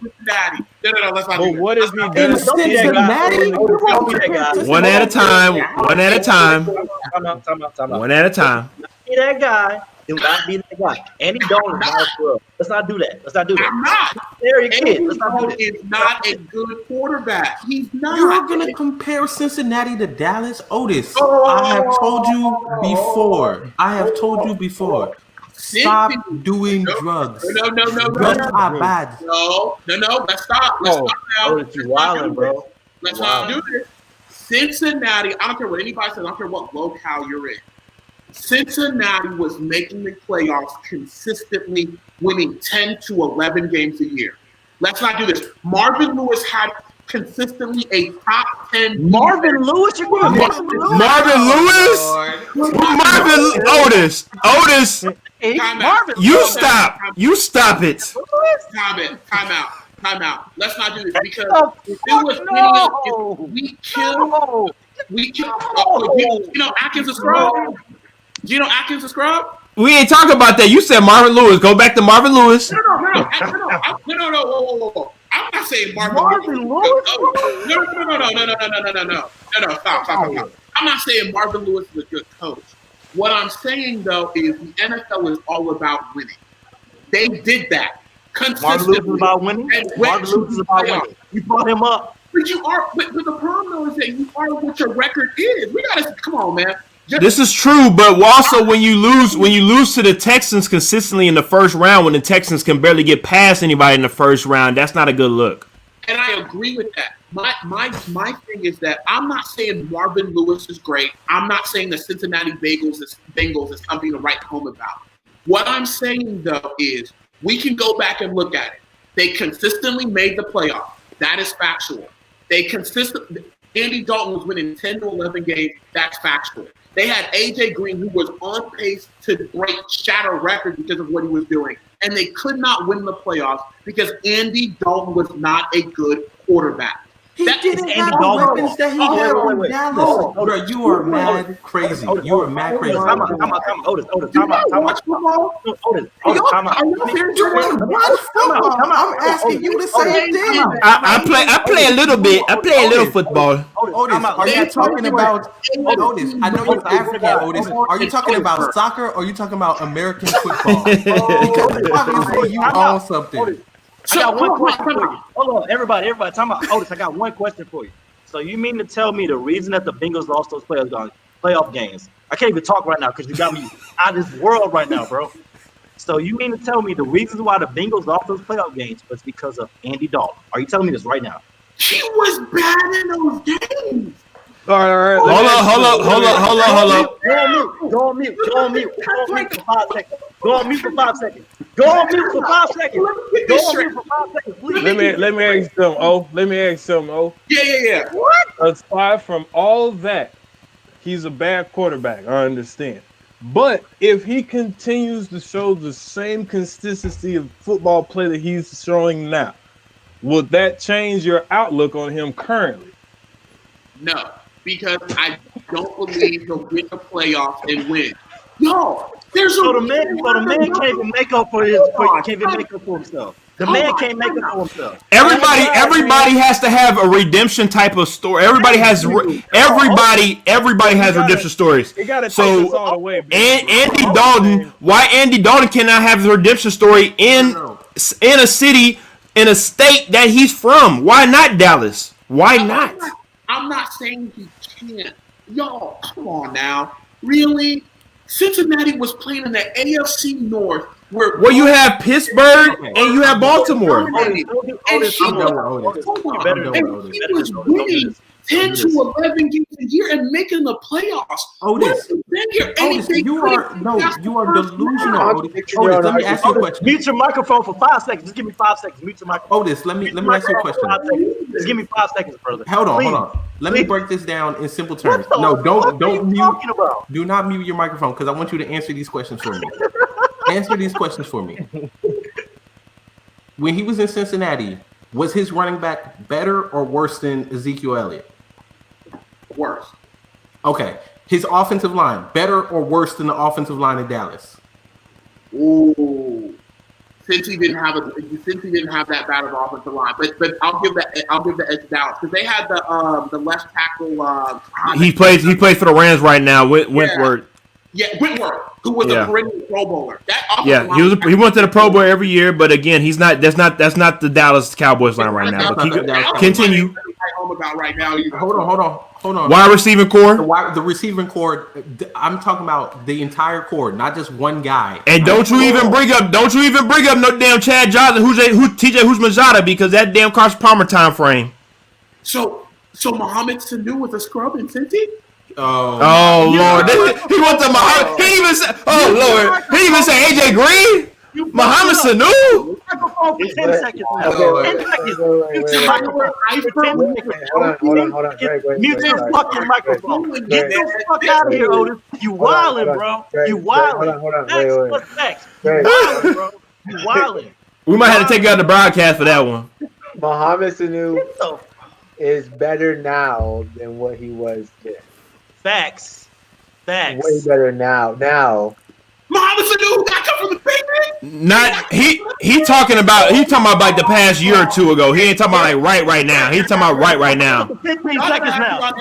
Cincinnati. No, let's not do that. But what if he does? Cincinnati? One at a time. One at a time. One at a time. Be that guy. Do not be that guy. Andy Dalton is not scrub. Let's not do that. I'm not. Andy Dalton is not a good quarterback. He's not. You're going to compare Cincinnati to Dallas? Otis, I have told you before. Stop doing drugs. No. Drugs are bad. No. Let's stop. Let's stop now. You're wilding, bro. Let's not do this. Cincinnati, I don't care what anybody says. I don't care what locale you're in. Cincinnati was making the playoffs consistently, winning 10 to 11 games a year. Let's not do this. Marvin Lewis had consistently a top 10. Marvin Lewis, you're going Marvin Lewis. Marvin Otis. Marvin, You stop. You stop it. Time out. Let's not do this because if it was we kill. Atkins a scrub. Geno Atkins a scrub. We ain't talking about that. You said Marvin Lewis. Go back to Marvin Lewis. No. Whoa. I'm not saying Marvin Lewis. No. Stop. I'm not saying Marvin Lewis is a good coach. What I'm saying though is the NFL is all about winning. They did that consistently. Marvin Lewis is about winning. You brought him up. But the problem though is that you are what your record is. We gotta come on, man. This is true, but also when you lose to the Texans consistently in the first round, when the Texans can barely get past anybody in the first round, that's not a good look. And I agree with that. My thing is that I'm not saying Marvin Lewis is great. I'm not saying the Cincinnati Bengals is something to write home about. What I'm saying though is we can go back and look at it. They consistently made the playoffs. That is factual. Andy Dalton was winning 10 to 11 games. That's factual. They had A.J. Green, who was on pace to shatter records because of what he was doing. And they could not win the playoffs because Andy Dalton was not a good quarterback. He didn't have the weapons that he had on Dallas. Bro, you are mad crazy. You are mad crazy. Time out. Otis, time out. Watch football? Otis, I'm asking you the same thing. I play a little bit. I play a little football. Otis, are you talking about Otis? I know you're African, Otis. Are you talking about soccer or are you talking about American football? Because obviously you own something. I got one question for you. Hold on, everybody, time out. Otis, I got one question for you. So you mean to tell me the reason that the Bengals lost those playoff games? I can't even talk right now because you got me out of this world right now, bro. So you mean to tell me the reasons why the Bengals lost those playoff games was because of Andy Dalton? Are you telling me this right now? He was bad in those games. All right. Hold up. Go on mute for 5 seconds. Go on mute for 5 seconds, please. Let me ask something. Yeah. What? Aside from all that, he's a bad quarterback. I understand. But if he continues to show the same consistency of football play that he's showing now, would that change your outlook on him currently? No, because I don't believe he'll get the playoffs and win. No, the man can't even make up for himself. The man can't make up for himself. Everybody has to have a redemption type of story. Everybody has redemption stories. So Andy Dalton, why Andy Dalton cannot have his redemption story in a city, in a state that he's from? Why not Dallas? Why not? I'm not saying he can't. Y'all, come on now. Really? Cincinnati was playing in the AFC North where you have Pittsburgh and you have Baltimore. And he was winning 10 to 11 games a year and making the playoffs. Otis, you are delusional. Otis, let me ask you a question. Mute your microphone for 5 seconds. Just give me 5 seconds. Mute your microphone. Otis, let me ask you a question. Just give me 5 seconds, brother. Hold on. Let me break this down in simple terms. No, don't mute. Do not mute your microphone because I want you to answer these questions for me. Answer these questions for me. When he was in Cincinnati, was his running back better or worse than Ezekiel Elliott? Worse. Okay. His offensive line, better or worse than the offensive line in Dallas? Ooh. Since he didn't have that bad of an offensive line, but I'll give the edge to Dallas because they had the left tackle. He plays for the Rams right now. Whitworth. Yeah, Whitworth, who was a perennial Pro Bowler. He went to the Pro Bowl every year, but again, he's not. That's not the Dallas Cowboys line right now. But continue. About right now. Hold on. Wide receiving core. The receiving core. I'm talking about the entire core, not just one guy. And don't you even bring up no damn Chad Johnson, who's TJ Houshmandzadeh, because that damn Carson Palmer time frame. So Mohamed Sanu was a scrub in Cincy? Oh Lord! He went to Muhammad. He didn't even say AJ Green. Mohamed Sanu. microphone for 10 seconds now. Okay, 10 seconds. Hold on. Greg, Mute your fucking microphone. Get the fuck out of here, Otis. You wildin', bro. You wildin'. Hold on. Facts, Wait. what's facts? You Greg. wildin', bro. You wildin'. We might have to take you out the broadcast for that one. Mohamed Sanu is better now than what he was then. Facts. Way better now. Mohamed Sanu got come from the Patriots. Not he talking about like the past year or two ago. He ain't talking about like right now. He talking about right now. 15 seconds now.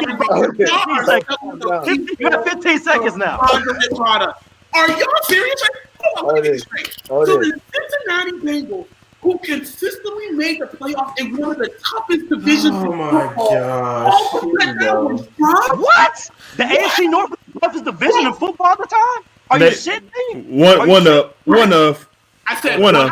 You got 15 seconds now. Are y'all serious? Hold on, let me get this straight. So the Cincinnati Bengals, who consistently made the playoffs in one of the toughest divisions in football, What? The AFC North is the toughest division in football at the time? Are you shitting me? One of. I said one of.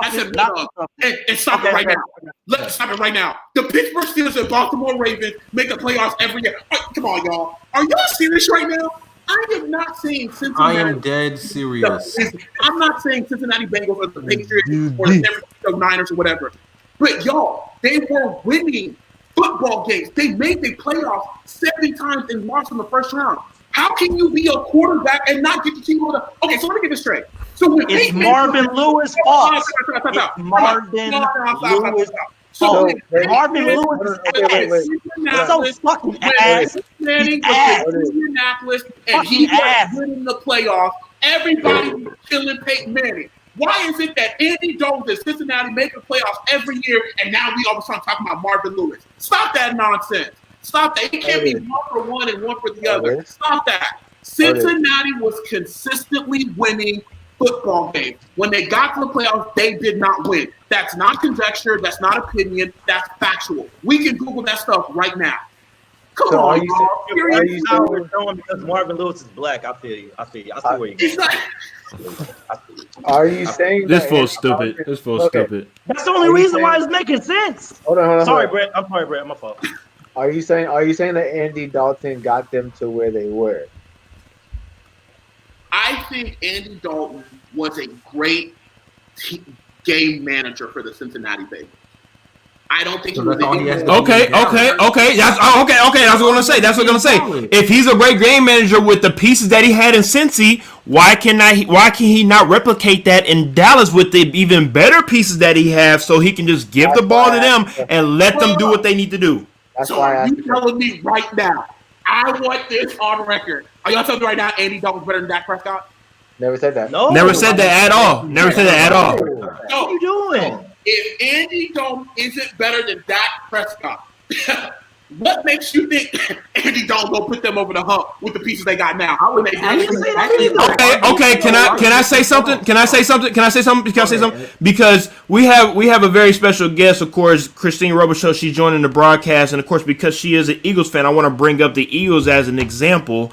And stop it right now. Let's stop it right now. The Pittsburgh Steelers and Baltimore Ravens make the playoffs every year. Come on, y'all. Are y'all serious right now? I am not saying Cincinnati. I am dead serious. I'm not saying Cincinnati Bengals or the Patriots or the San Francisco Niners or whatever. But y'all, they were winning football games. They made the playoffs 70 times and lost in the first round. How can you be a quarterback and not get the team on the? Okay, so let me get this straight. So when it's Marvin Lewis' fault. It's Marvin Lewis' fault. Marvin Lewis is so fucking ass. Manning was in Indianapolis and he was winning the playoffs. Everybody was killing Peyton Manning. Why is it that Andy Dalton and Cincinnati make the playoffs every year and now we all of a sudden talking about Marvin Lewis? Stop that nonsense. Stop that. It can't be one for one and one for the other. Stop that. Cincinnati was consistently winning football games. When they got to the playoffs, they did not win. That's not conjecture. That's not opinion. That's factual. We can Google that stuff right now. Come on, are you saying because Marvin Lewis is black? I feel you. I see where you're going. Are you saying this fool's stupid? This fool's stupid. That's the only reason why it's making sense. Hold on. Sorry, Brett. I'm sorry, Brett. My fault. Are you saying that Andy Dalton got them to where they were? I think Andy Dalton was a great game manager for the Cincinnati Bengals. I don't think he was. Okay. That's what I'm gonna say. That's what I'm gonna say. If he's a great game manager with the pieces that he had in Cincy, why can he not replicate that in Dallas with the even better pieces that he has, so he can just give the ball to them and let them do what they need to do? So are you telling me right now? I want this on record. Are y'all telling me right now Andy Dalton's better than Dak Prescott? Never said that. No. Never said that at all. What are you doing? If Andy Dalton isn't better than Dak Prescott, what makes you think Andy Dalton will put them over the hump with the pieces they got now? Okay. Can I say something? Because we have a very special guest, of course, Christine Robichaux. She's joining the broadcast, and of course, because she is an Eagles fan, I want to bring up the Eagles as an example.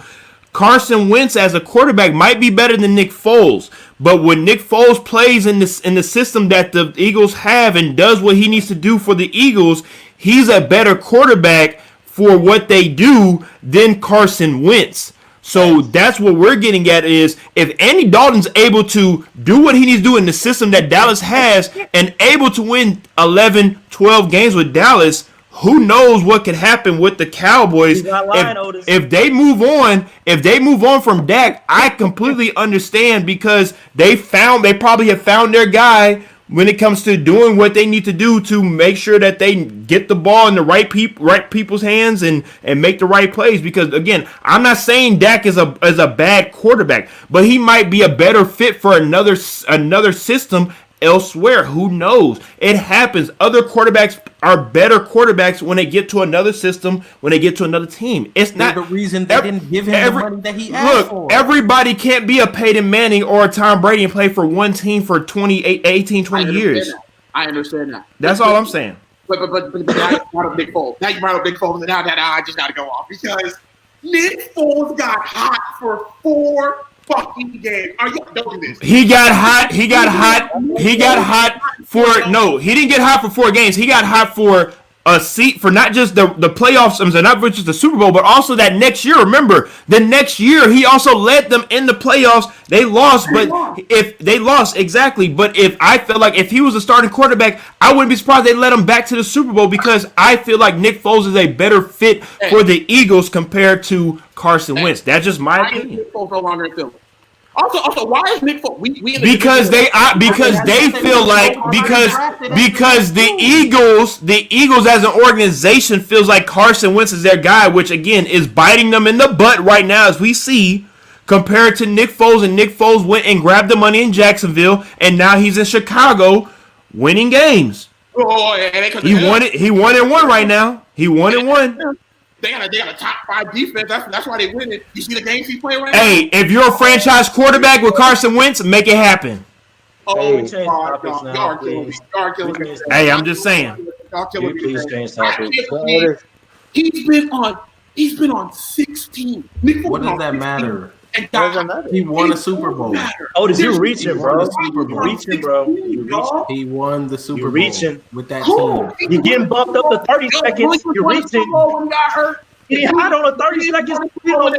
Carson Wentz as a quarterback might be better than Nick Foles, but when Nick Foles plays in the system that the Eagles have and does what he needs to do for the Eagles, he's a better quarterback for what they do than Carson Wentz. So that's what we're getting at is if Andy Dalton's able to do what he needs to do in the system that Dallas has and able to win 11, 12 games with Dallas, who knows what could happen with the Cowboys if they move on from Dak. I completely understand because they probably have found their guy when it comes to doing what they need to do to make sure that they get the ball in the right people's hands and make the right plays. Because again, I'm not saying Dak is a bad quarterback, but he might be a better fit for another system elsewhere. Who knows? It happens. Other quarterbacks are better quarterbacks when they get to another system, when they get to another team. It's not the reason they didn't give him the money that he asked for. Everybody can't be a Peyton Manning or a Tom Brady and play for one team for 18, 20 years. I understand that. That's all I'm saying. But now you brought up Nick Foles. And now I just got to go off because Nick Foles got hot for 4 fucking game. Don't do this. He got hot. He didn't get hot for 4 games. He got hot for a seat for not just the playoffs, not just the Super Bowl, but also that next year. Remember, the next year he also led them in the playoffs. They lost, but if they lost exactly, but if I felt like if he was a starting quarterback, I wouldn't be surprised they led him back to the Super Bowl because I feel like Nick Foles is a better fit for the Eagles compared to Carson Wentz. That's just my opinion. Nick Foles no longer in Philly? Also, why is Nick Foles? Because they feel like because the Eagles as an organization feels like Carson Wentz is their guy, which again is biting them in the butt right now as we see, compared to Nick Foles. And Nick Foles went and grabbed the money in Jacksonville, and now he's in Chicago winning games. He won it. He 1-1 right now. He 1-1. They got a top 5 defense. That's why they win it. You see the games he's playing right now? Hey, if you're a franchise quarterback with Carson Wentz, make it happen. Oh, change topics now, y'all killing me. Y'all killing me. Hey, I'm just saying. Y'all killing me. Please change topics. He's been on 16. What does that matter? And He won a Super Bowl. Otis, you're reaching, bro. Super Bowl. You're reaching, bro. You're reaching. He won the Super You're Bowl reaching. with that team. You're getting bumped up to 30 seconds. You're reaching. When got hurt. Getting hot on the 30 seconds. You're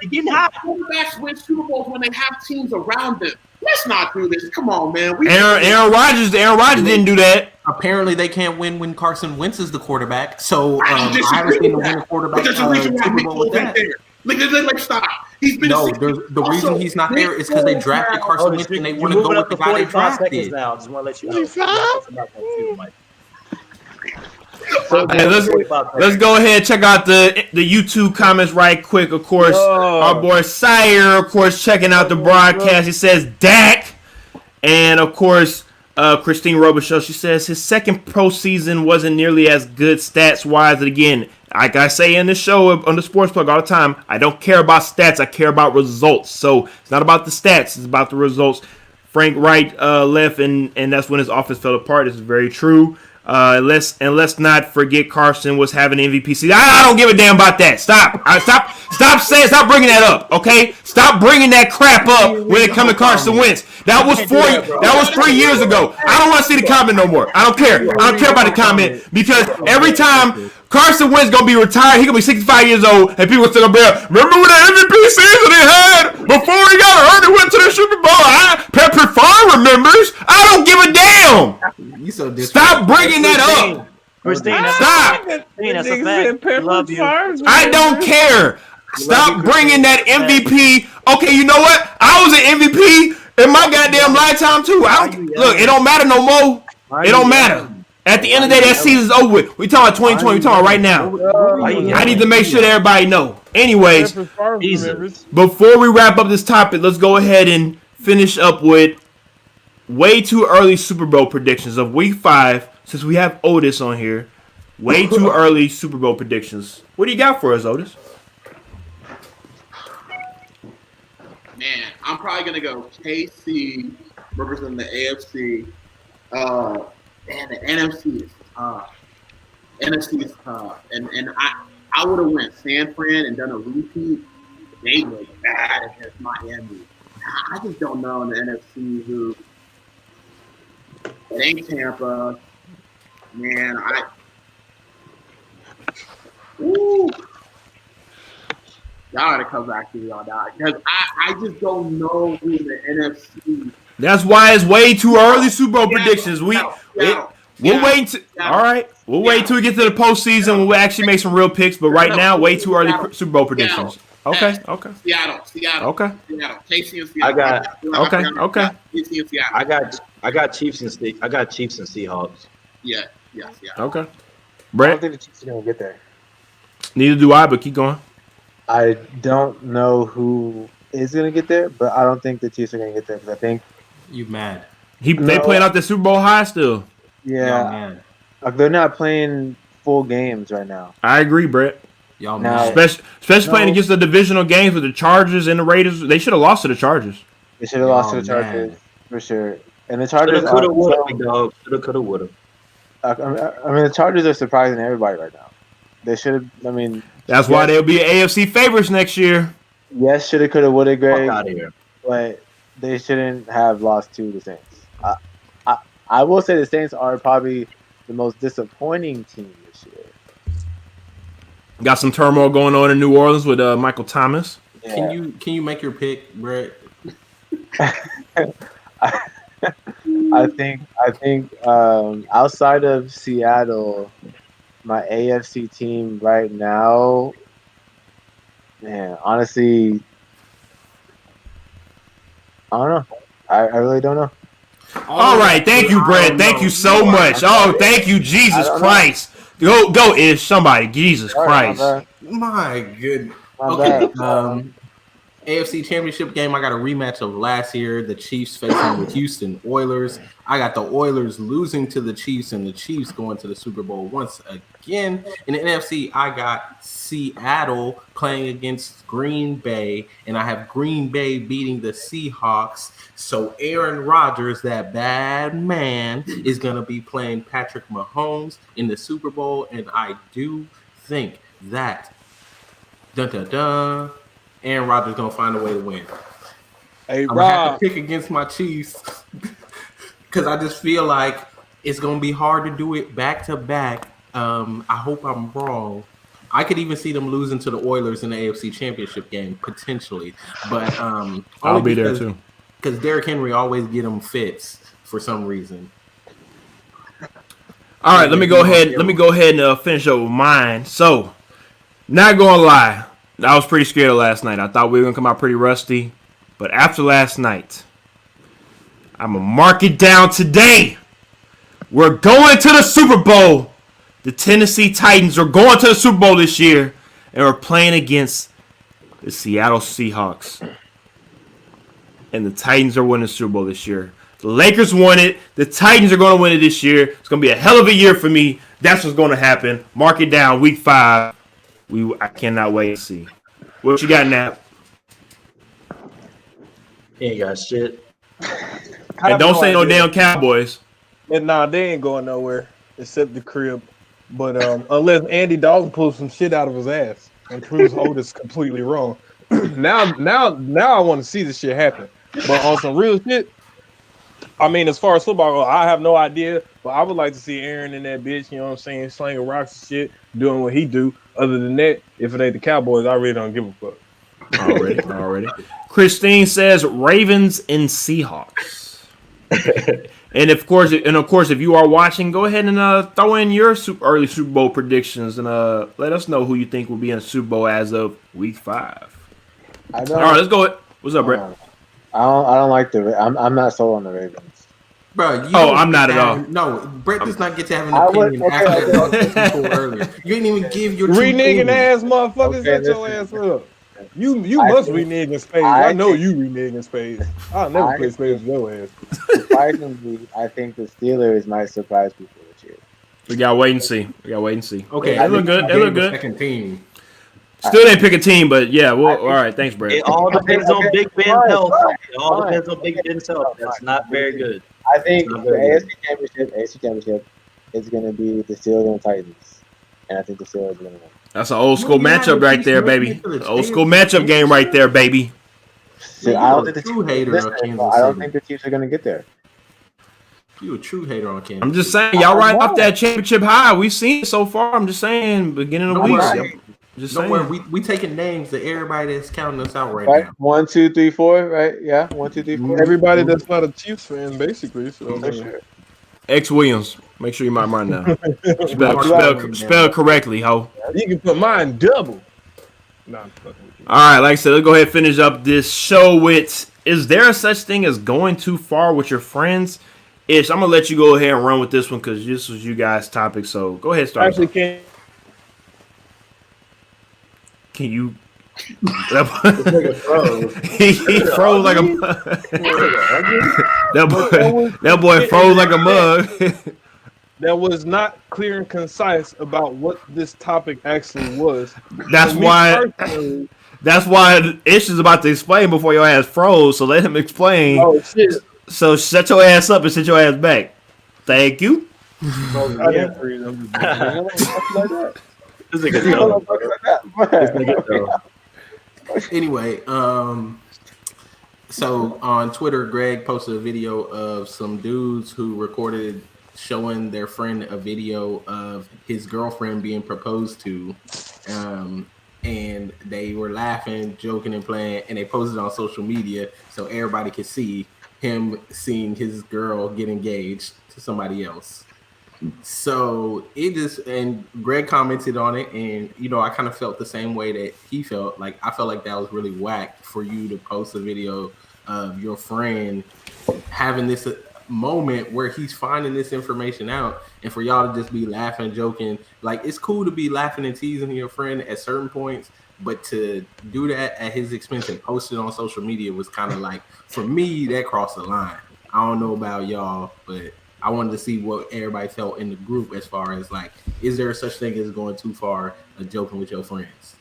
getting hot. Quarterbacks win Super Bowls when they have teams around them. Let's not do this. Come on, man. Aaron Rodgers didn't do that. Apparently, they can't win when Carson Wentz is the quarterback. So I haven't disagree seen him with win a that. quarterback But there's a reason why Super Nick Bowl with Foles ain't that. there. Like, stop. He's been No, the reason he's not there is because they drafted Carson Wentz and they want to go with the guy they drafted. Now. Just want to let you know. Okay, let's go ahead and check out the YouTube comments right quick. Of course, our boy Sire, of course, checking out the broadcast. He says Dak, and of course, Christine Robichaux, she says his second pro season wasn't nearly as good stats wise. And again, like I say in the show on the Sports Plug all the time, I don't care about stats. I care about results. So it's not about the stats. It's about the results. Frank Wright left, and that's when his offense fell apart. This is very true. Let's not forget Carson was having MVP season. I don't give a damn about that. Stop bringing that up. Okay, stop bringing that crap up when it comes to Carson Wentz. That was 3 years ago. I don't want to see the comment no more. I don't care. I don't care about the comment because every time Carson Wentz gonna be retired, he gonna be 65 years old, and people still gonna be like, remember when the MVP season he had before he got hurt and went to the Super Bowl? Pepper Farr remembers. I don't give a damn. You so Stop bringing that up. Christine, Stop. That's a fact. I love you. I don't care. Stop bringing that MVP. Okay, you know what? I was an MVP in my goddamn lifetime too. Look, it don't matter no more. It don't matter. At the end of the day, that season's over with. We talking about 2020. We talking about right now. I need to make sure that everybody know. Anyways, before we wrap up this topic, let's go ahead and finish up with way too early Super Bowl predictions of Week 5. Since we have Otis on here, way too early Super Bowl predictions. What do you got for us, Otis? Man, I'm probably gonna go KC representing the AFC. Man, the NFC is tough. NFC is tough, and I would have went San Fran and done a repeat. They were bad against Miami. I just don't know in the NFC who. It ain't Tampa. Man, Y'all gotta come back to me on that because I just don't know who the NFC. That's why it's way too early Super Bowl predictions. We'll wait. All right, we'll wait till we get to the postseason when we actually make some real picks. But right now, way too early Super Bowl predictions. Okay. Seattle. Okay. Seattle. KC and Seattle. I got. Okay. KC and Seattle. I got Chiefs and Seahawks. Yeah. Okay. I don't Brett, think the Chiefs are gonna get there. neither do I, but keep going. I don't know who is gonna get there, but I don't think the Chiefs are gonna get there because I think You mad? They playing out the Super Bowl high still. yeah, man. they're not playing full games right now. I agree, Brett. Y'all Now- mad? Especially playing against the divisional games with the Chargers and the Raiders. They should have lost to the Chargers. They should have lost to the Oh, Chargers man. for sure. And the Chargers Coulda, are. woulda, big dog. Coulda, woulda. I mean, the Chargers are surprising everybody right now. They should have. I mean, That's why they'll be AFC favorites next year. yes, shoulda, coulda, woulda, Fuck Greg, out of here. but they shouldn't have lost to the Saints. I will say the Saints are probably the most disappointing team this Got some turmoil going on in New Orleans with Michael Thomas. Can you make your pick, Brett? I think outside of Seattle, my AFC team right now, man, honestly, I don't know. I really don't know. All right, thank you, Brett. Thank you so much. Oh, thank you, Jesus Christ. Go, Ish. Somebody, Jesus Christ. My goodness. My Okay. bad. AFC Championship game. I got a rematch of last year. The Chiefs facing the Houston Oilers. I got the Oilers losing to the Chiefs and the Chiefs going to the Super Bowl once again. In the NFC, I got Seattle playing against Green Bay, and I have Green Bay beating the Seahawks. So Aaron Rodgers, that bad man, is going to be playing Patrick Mahomes in the Super Bowl, and I do think that Aaron Rodgers gonna find a way to win. Hey, I'm gonna have Rob. to pick against my Chiefs because I just feel like it's gonna be hard to do it back to back. I hope I'm wrong. I could even see them losing to the Oilers in the AFC Championship game potentially, but I'll be there too. Because Derrick Henry always get them fits for some reason. All right, let me go ahead and finish up with mine. So, not gonna lie, I was pretty scared last night. I thought we were gonna come out pretty rusty, but after last night, I'm gonna mark it down today. We're going to the Super Bowl. The Tennessee Titans are going to the Super Bowl this year, and we're playing against the Seattle Seahawks. And the Titans are winning the Super Bowl this year. The Lakers won it. The Titans are going to win it this year. It's going to be a hell of a year for me. That's what's going to happen. Mark it down, week 5. I cannot wait to see. What you got, Nap? He ain't got shit. And don't say no damn Cowboys. And nah, they ain't going nowhere except the crib. But unless Andy Dalton pulls some shit out of his ass and proves Otis completely wrong. now I want to see this shit happen. But on some real shit, I mean, as far as football goes, I have no idea. But I would like to see Aaron in that bitch, you know what I'm saying, slinging rocks and shit, doing what he do. Other than that, if it ain't the Cowboys, I really don't give a fuck. Already. Christine says Ravens and Seahawks. And of course, if you are watching, go ahead and throw in your early Super Bowl predictions and let us know who you think will be in the Super Bowl as of week 5. All right, let's go. What's up, Brett? I don't like I'm not sold on the Ravens. Bro, I'm not at all. No, Brett does not get to have an opinion after that earlier. You didn't even give your reneging ass motherfuckers. Shut your ass up. You must renege in spades. I know you renege in spades. I'll never play spades with your ass. Surprisingly, I think the Steelers might surprise people this year. We gotta wait and see. Okay, they look good. Second team. Still didn't pick a team, but yeah. Well, all right. Thanks, Brett. It all depends on Big Ben's health. It all depends on Big Ben's health. That's not very good. I think the AFC Championship is going to be the Steelers and Titans, and I think the Steelers are going to win. That's an old school matchup right there, baby. Old school matchup game right there, baby. See, I don't think the Chiefs are going to get there. You a true hater on Kansas. I'm just saying, y'all riding off that championship high. We've seen it so far. I'm just saying, beginning of the week. Right. Just saying. We taking names to everybody that's counting us out right now. 1, 2, 3, 4, right? Yeah, 1, 2, 3, 4. Everybody that's not a Chiefs fan, basically. So for sure. X Williams. Make sure you mark mine down. Spell correctly, ho. You can put mine double. Nah, I'm fucking with you. All right, like I said, let's go ahead and finish up this show with, is there a such thing as going too far with your friends? Ish, I'm going to let you go ahead and run with this one because this was you guys' topic. So go ahead and start. Actually, can you? He froze like a mug. That boy froze like a mug. That was not clear and concise about what this topic actually was. That's why Ish is about to explain before your ass froze. So let him explain. Oh shit! So shut your ass up and sit your ass back. Thank you. Anyway, so on Twitter, Greg posted a video of some dudes who recorded showing their friend a video of his girlfriend being proposed to, and they were laughing, joking, and playing, and they posted it on social media so everybody could see him seeing his girl get engaged to somebody else. So it just, and Greg commented on it, and I kind of felt the same way that he felt. Like, I felt like that was really whack for you to post a video of your friend having this moment where he's finding this information out, and for y'all to just be laughing, joking. Like, it's cool to be laughing and teasing your friend at certain points, but to do that at his expense and post it on social media was kind of like, for me, that crossed the line. I don't know about y'all, but I wanted to see what everybody felt in the group as far as, like, is there such thing as going too far of joking with your friends?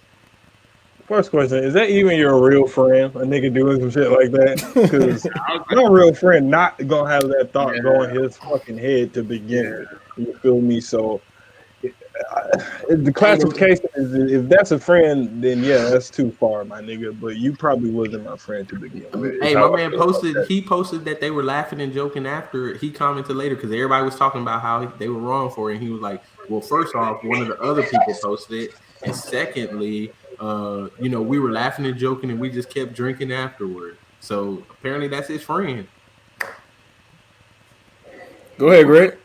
First question, is that even your real friend? A nigga doing some shit like that? Because no real friend not gonna have that thought going his fucking head to begin with. You feel me? So the classification is, if that's a friend, then yeah, that's too far, my nigga. But you probably wasn't my friend to begin with. Hey, my man posted that they were laughing and joking after. He commented later because everybody was talking about how they were wrong for it. And he was like, well, first off, one of the other people posted it. And secondly, we were laughing and joking and we just kept drinking afterward. So apparently that's his friend. Go ahead, Greg.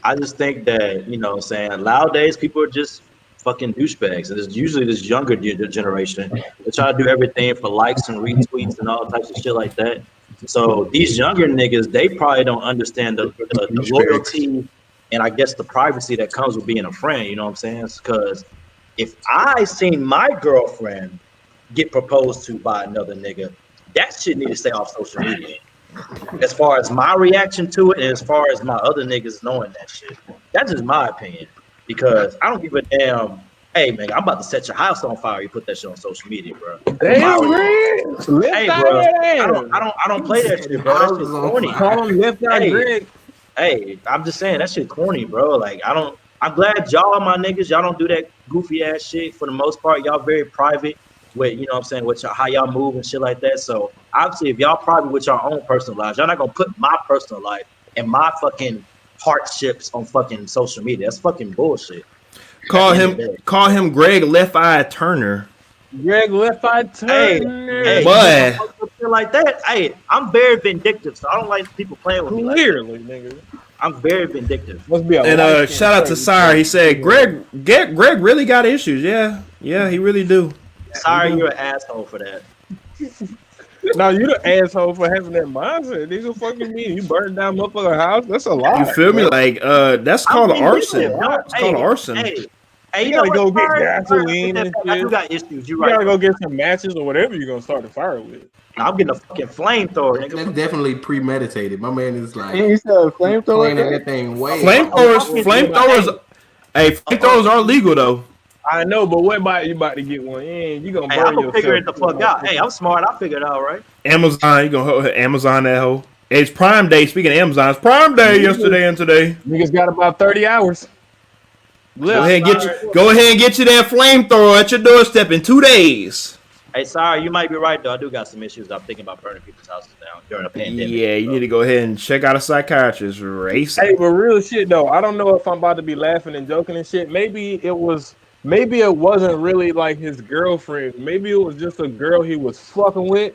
I just think that, nowadays people are just fucking douchebags. And it's usually this younger generation. They try to do everything for likes and retweets and all types of shit like that. So these younger niggas, they probably don't understand the loyalty and I guess the privacy that comes with being a friend. You know what I'm saying? Because if I seen my girlfriend get proposed to by another nigga, that shit need to stay off social media. As far as my reaction to it, and as far as my other niggas knowing that shit, that's just my opinion. Because I don't give a damn. Hey man, I'm about to set your house on fire. You put that shit on social media, bro. Damn, Greg. Hey, bro. I don't play that shit, bro. That shit's corny. Call him left eye Greg. Hey, I'm just saying that shit corny, bro. Like, I'm glad y'all, my niggas, y'all don't do that goofy ass shit for the most part. Y'all very private with, you know what I'm saying, with how y'all move and shit like that. So obviously, if y'all private with your own personal lives, y'all not gonna put my personal life and my fucking hardships on fucking social media. That's fucking bullshit. Call him Greg Left Eye Turner. Greg Left Eye Turner. Hey, boy. Like that. Hey, I'm very vindictive, so I don't like people playing with me. Clearly, nigga. I'm very vindictive. Must be and shout out to Sire. He said Greg really got issues. Yeah, he really do. Sorry, you're an asshole for that. No, you the asshole for having that mindset. Nigga, fucking me. You burned down motherfucking house. That's a lot. You feel me? Like that's called arson. It's called arson. Hey, you gotta go get gasoline and shit. You got issues. You gotta go get some matches or whatever you're gonna start the fire with. I'm getting a fucking flamethrower. That's definitely premeditated. My man is like, you said a flamethrower. That thing way. Flamethrowers. Hey, flamethrowers are legal though. I know, but what about you about to get one in? You gonna burn I'm gonna yourself. figure it the fuck out. Hey, I'm smart. I figured it out, right? Amazon, you gonna Amazon that hoe. It's Prime Day. Speaking of Amazon, it's Prime Day yesterday and today. Niggas got about 30 hours. Go ahead and get you that flamethrower at your doorstep in 2 days. Hey, sorry, you might be right though. I do got some issues. I'm thinking about burning people's houses down during a pandemic. Yeah, you need to go ahead and check out a psychiatrist. Race. Hey, but real shit though, I don't know if I'm about to be laughing and joking and shit. Maybe it wasn't really like his girlfriend. Maybe it was just a girl he was fucking with,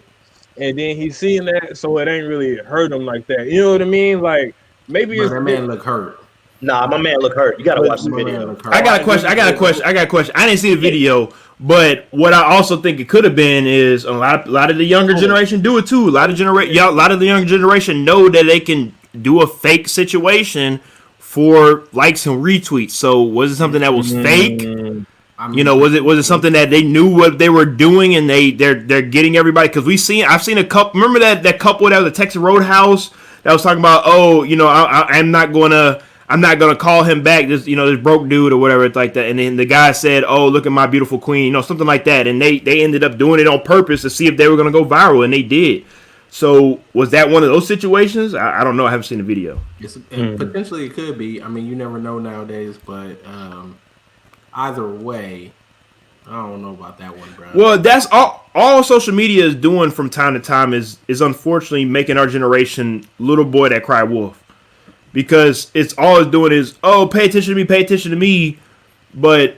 and then he seen that, so it ain't really hurt him like that. You know what I mean? Like maybe that man look hurt. Nah, my man look hurt. You gotta watch the video. I got a question. I didn't see the video, but what I also think it could have been is a lot of the younger generation do it too. A lot of the younger generation know that they can do a fake situation for likes and retweets. So was it something that was fake? Was it something that they knew what they were doing and they're getting everybody? Because I've seen a couple. Remember that couple that was at Texas Roadhouse that was talking about, I'm not gonna call him back, this broke dude or whatever, it's like that. And then the guy said, "Oh, look at my beautiful queen," something like that. And they ended up doing it on purpose to see if they were gonna go viral, and they did. So was that one of those situations? I don't know. I haven't seen the video. Potentially it could be. I mean, you never know nowadays, but either way, I don't know about that one, bro. Well, that's all social media is doing from time to time is unfortunately making our generation little boy that cried wolf. Because it's all it's doing is, oh, pay attention to me, but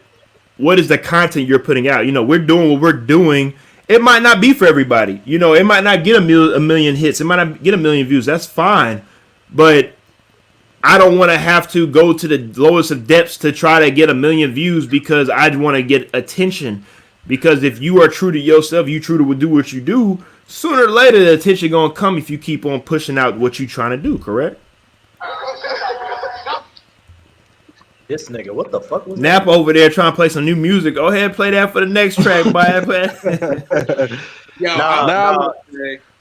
what is the content you're putting out? We're doing what we're doing. It might not be for everybody. It might not get a million hits. It might not get a million views. That's fine. But I don't want to have to go to the lowest of depths to try to get a million views because I want to get attention. Because if you are true to yourself, you true to do what you do, sooner or later the attention going to come if you keep on pushing out what you're trying to do, correct? This nigga, what the fuck was Nap that? over there trying to play some new music. Go ahead, play that for the next track, boy. Yo,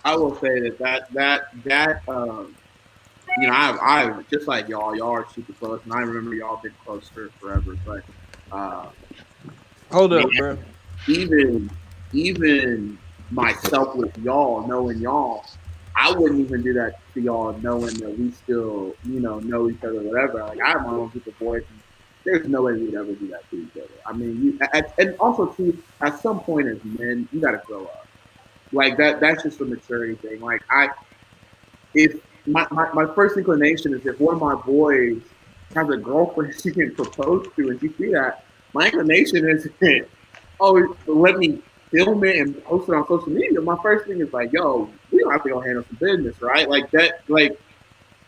I will say that I just like y'all are super close, and I remember y'all been close for forever. But Hold up, bro. Even myself with y'all, knowing y'all, I wouldn't even do that to y'all, knowing that we still, know each other, whatever. Like I have my own group of boys, and there's no way we'd ever do that to each other. I mean, and also too, at some point as men, you got to grow up. Like that's just a maturity thing. Like if my first inclination is if one of my boys has a girlfriend she can propose to, and you see that, my inclination is, oh, let me film it and post it on social media. My first thing is like, yo, we don't have to go handle some business, right? Like that, like,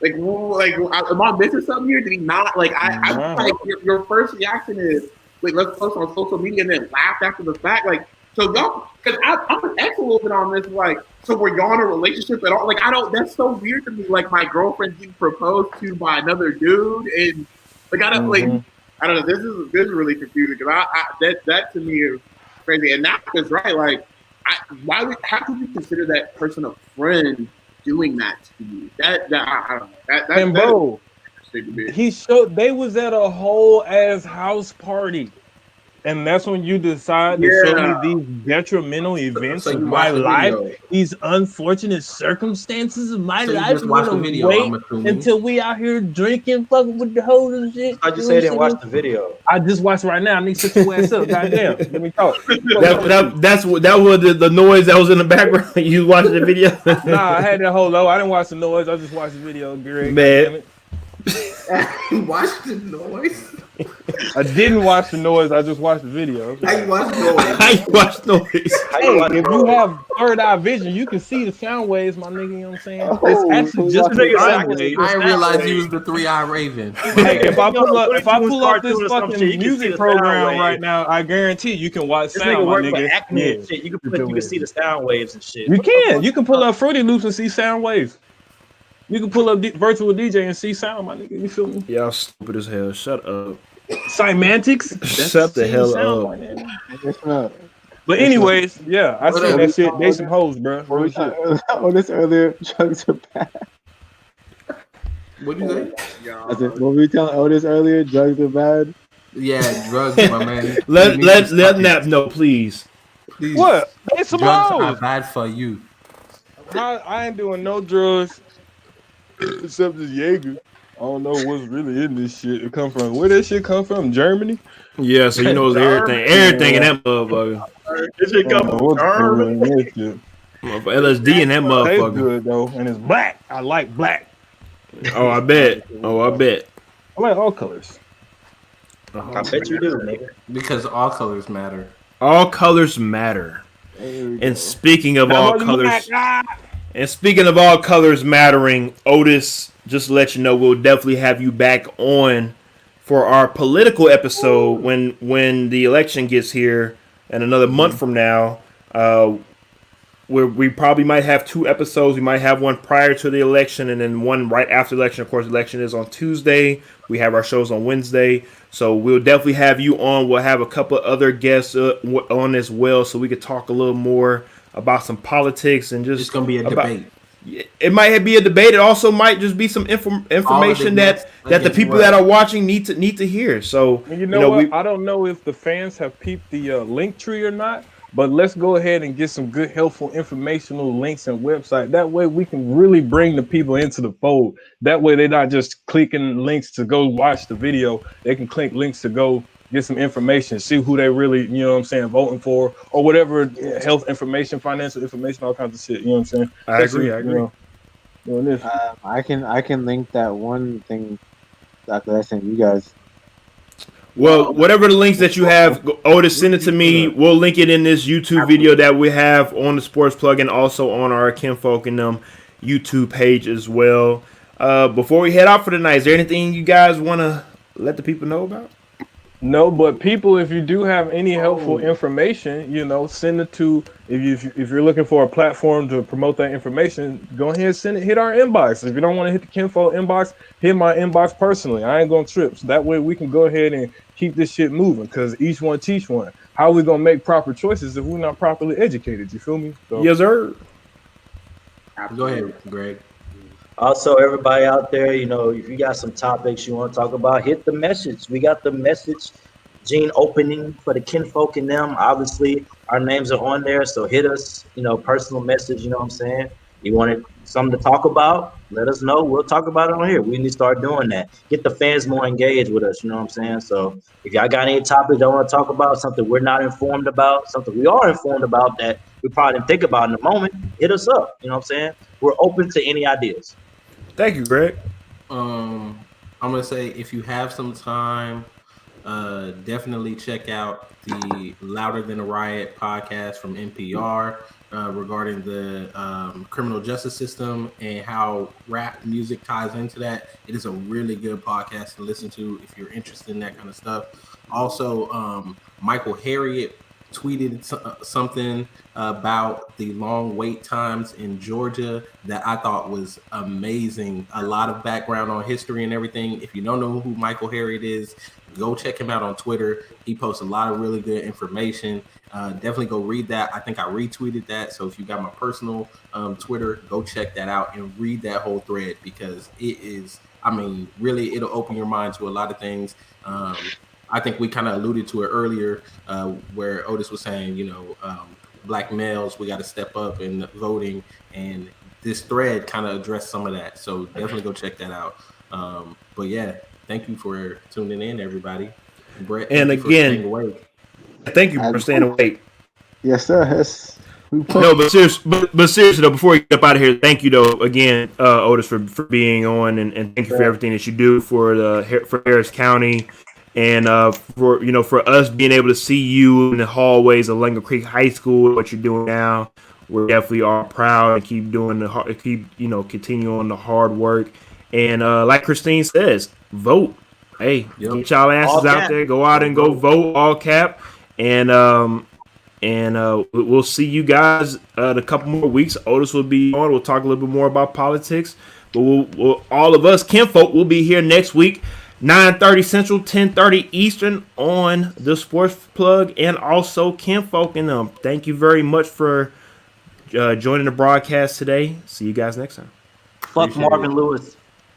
am I missing something here? Did he not? Like, I like your first reaction is, wait, let's post on social media and then laugh after the fact. Like, so y'all, because I'm an X a little bit on this. Like, so were y'all in a relationship at all? Like, that's so weird to me. Like, my girlfriend getting proposed to by another dude, and like, I don't know. This is really confusing because that to me is crazy. And Nap is right. Like, how could you consider that person a friend doing that to you? I don't know. And bro, they was at a whole ass house party. And that's when you decide to show me these detrimental events of my life, these unfortunate circumstances of my life. You watch the video, wait until we out here drinking, fucking with the hoes and shit. I just say I didn't watch the video. I just watched it right now. I need to sit your ass up. Goddamn. Let me talk. That was the noise that was in the background. You watched the video? Nah, I had that whole low. I didn't watch the noise. I just watched the video. Greg. Man. Watch the noise. I didn't watch the noise. I just watched the video. How you watch noise? How you watch noise? Hey, if you have third eye vision, you can see the sound waves, my nigga. You know what I'm saying? It's actually just the sound waves. I didn't realize you was the 3-eye raven. Hey, if I pull up this fucking music program right now, I guarantee you can watch sound, my nigga. Yeah. Shit. You can see the sound waves and shit. You can pull up Fruity Loops and see sound waves. You can pull up virtual DJ and see sound, my nigga. You feel me? Y'all stupid as hell. Shut up. Semantics. Shut the hell up. But anyways, yeah, I see that shit. They some hoes, bro. Oh, this earlier, drugs are bad. What did you say? What were we telling Otis earlier? Drugs are bad. Yeah, drugs, my man. Let Nap know, please. What? It's some drugs hoes. are bad for you. I ain't doing no drugs except this Jaeger. I don't know what's really in this shit. It come from where that shit come from? Germany? Yeah, so you know everything in that motherfucker. This shit come from Germany. LSD in that motherfucker. Tastes good though, and it's black. I like black. Oh, I bet. I like all colors. I bet you do, nigga. Because all colors matter. All colors matter. And speaking of all colors, mattering, Otis, just to let you know, we'll definitely have you back on for our political episode when the election gets here and another month from now. Where we probably might have 2 episodes. We might have one prior to the election and then one right after the election. Of course, the election is on Tuesday. We have our shows on Wednesday. So we'll definitely have you on. We'll have a couple of other guests on as well so we could talk a little more about some politics and just... It's going to be a debate. It might be a debate. It also might just be some information that the people that are watching need to hear. So you know what? I don't know if the fans have peeped the link tree or not, but let's go ahead and get some good, helpful, informational links and website. That way we can really bring the people into the fold. That way they're not just clicking links to go watch the video. They can click links to go get some information, see who they really, you know what I'm saying, voting for, or whatever health information, financial information, all kinds of shit. You know what I'm saying? I agree. I agree. You know, doing this. I can link that one thing that I sent you guys. Well, whatever the links that you have, Otis, send it to me. We'll link it in this YouTube video that we have on the Sports Plug and also on our Kinfolk and them YouTube page as well. Before we head out for the night, is there anything you guys want to let the people know about? No, but people, if you do have any helpful information, you know, send it to, if you're looking for a platform to promote that information, go ahead and send it, hit our inbox. If you don't want to hit the Kinfolk inbox, hit my inbox personally. I ain't going to trip. So that way we can go ahead and keep this shit moving, because each one teach one. How we going to make proper choices if we're not properly educated? You feel me? So, Yes, sir. Go ahead, Greg. Also, everybody out there, you know, if you got some topics you want to talk about, hit the message. We got the message gene opening for the Kinfolk and them. Obviously, our names are on there, so hit us, you know, personal message, you know what I'm saying? You wanted something to talk about, let us know. We'll talk about it on here. We need to start doing that. Get the fans more engaged with us, you know what I'm saying? So if y'all got any topics y'all want to talk about, something we're not informed about, something we are informed about that we probably didn't think about in the moment, hit us up, you know what I'm saying? We're open to any ideas. Thank you, Greg. I'm gonna say, if you have some time, definitely check out the Louder Than a Riot podcast from NPR regarding the criminal justice system and how rap music ties into that. It is a really good podcast to listen to if you're interested in that kind of stuff. Also, Michael Harriot tweeted something about the long wait times in Georgia that I thought was amazing. A lot of background on history and everything. If you don't know who Michael Harriot is, go check him out on Twitter. He posts a lot of really good information. Definitely go read that. I think I retweeted that. So if you got my personal Twitter, go check that out and read that whole thread, because it is, I mean, really, it'll open your mind to a lot of things. I think we kind of alluded to it earlier, where Otis was saying, you know, black males, we got to step up in voting, and this thread kind of addressed some of that. So definitely go check that out. But yeah, thank you for tuning in, everybody. Brett, and again, thank you for staying awake. Yes, sir. Yes. No, but seriously though, before you get up out of here, thank you though again, Otis, for being on, and thank you for everything that you do for Harris County. And for, you know, for us being able to see you in the hallways of Langham Creek High School, what you're doing now, we definitely are proud and keep doing continue on the hard work. And like Christine says, vote. Hey, get y'all asses out there, go out and go vote, all cap. And we'll see you guys in a couple more weeks. Otis will be on. We'll talk a little bit more about politics. But we'll all of us, Kinfolk, will be here next week. 9:30 Central, 10:30 Eastern on the Sports Plug, and also Kinfolk and them. Thank you very much for joining the broadcast today. See you guys next time. Fuck Marvin Lewis.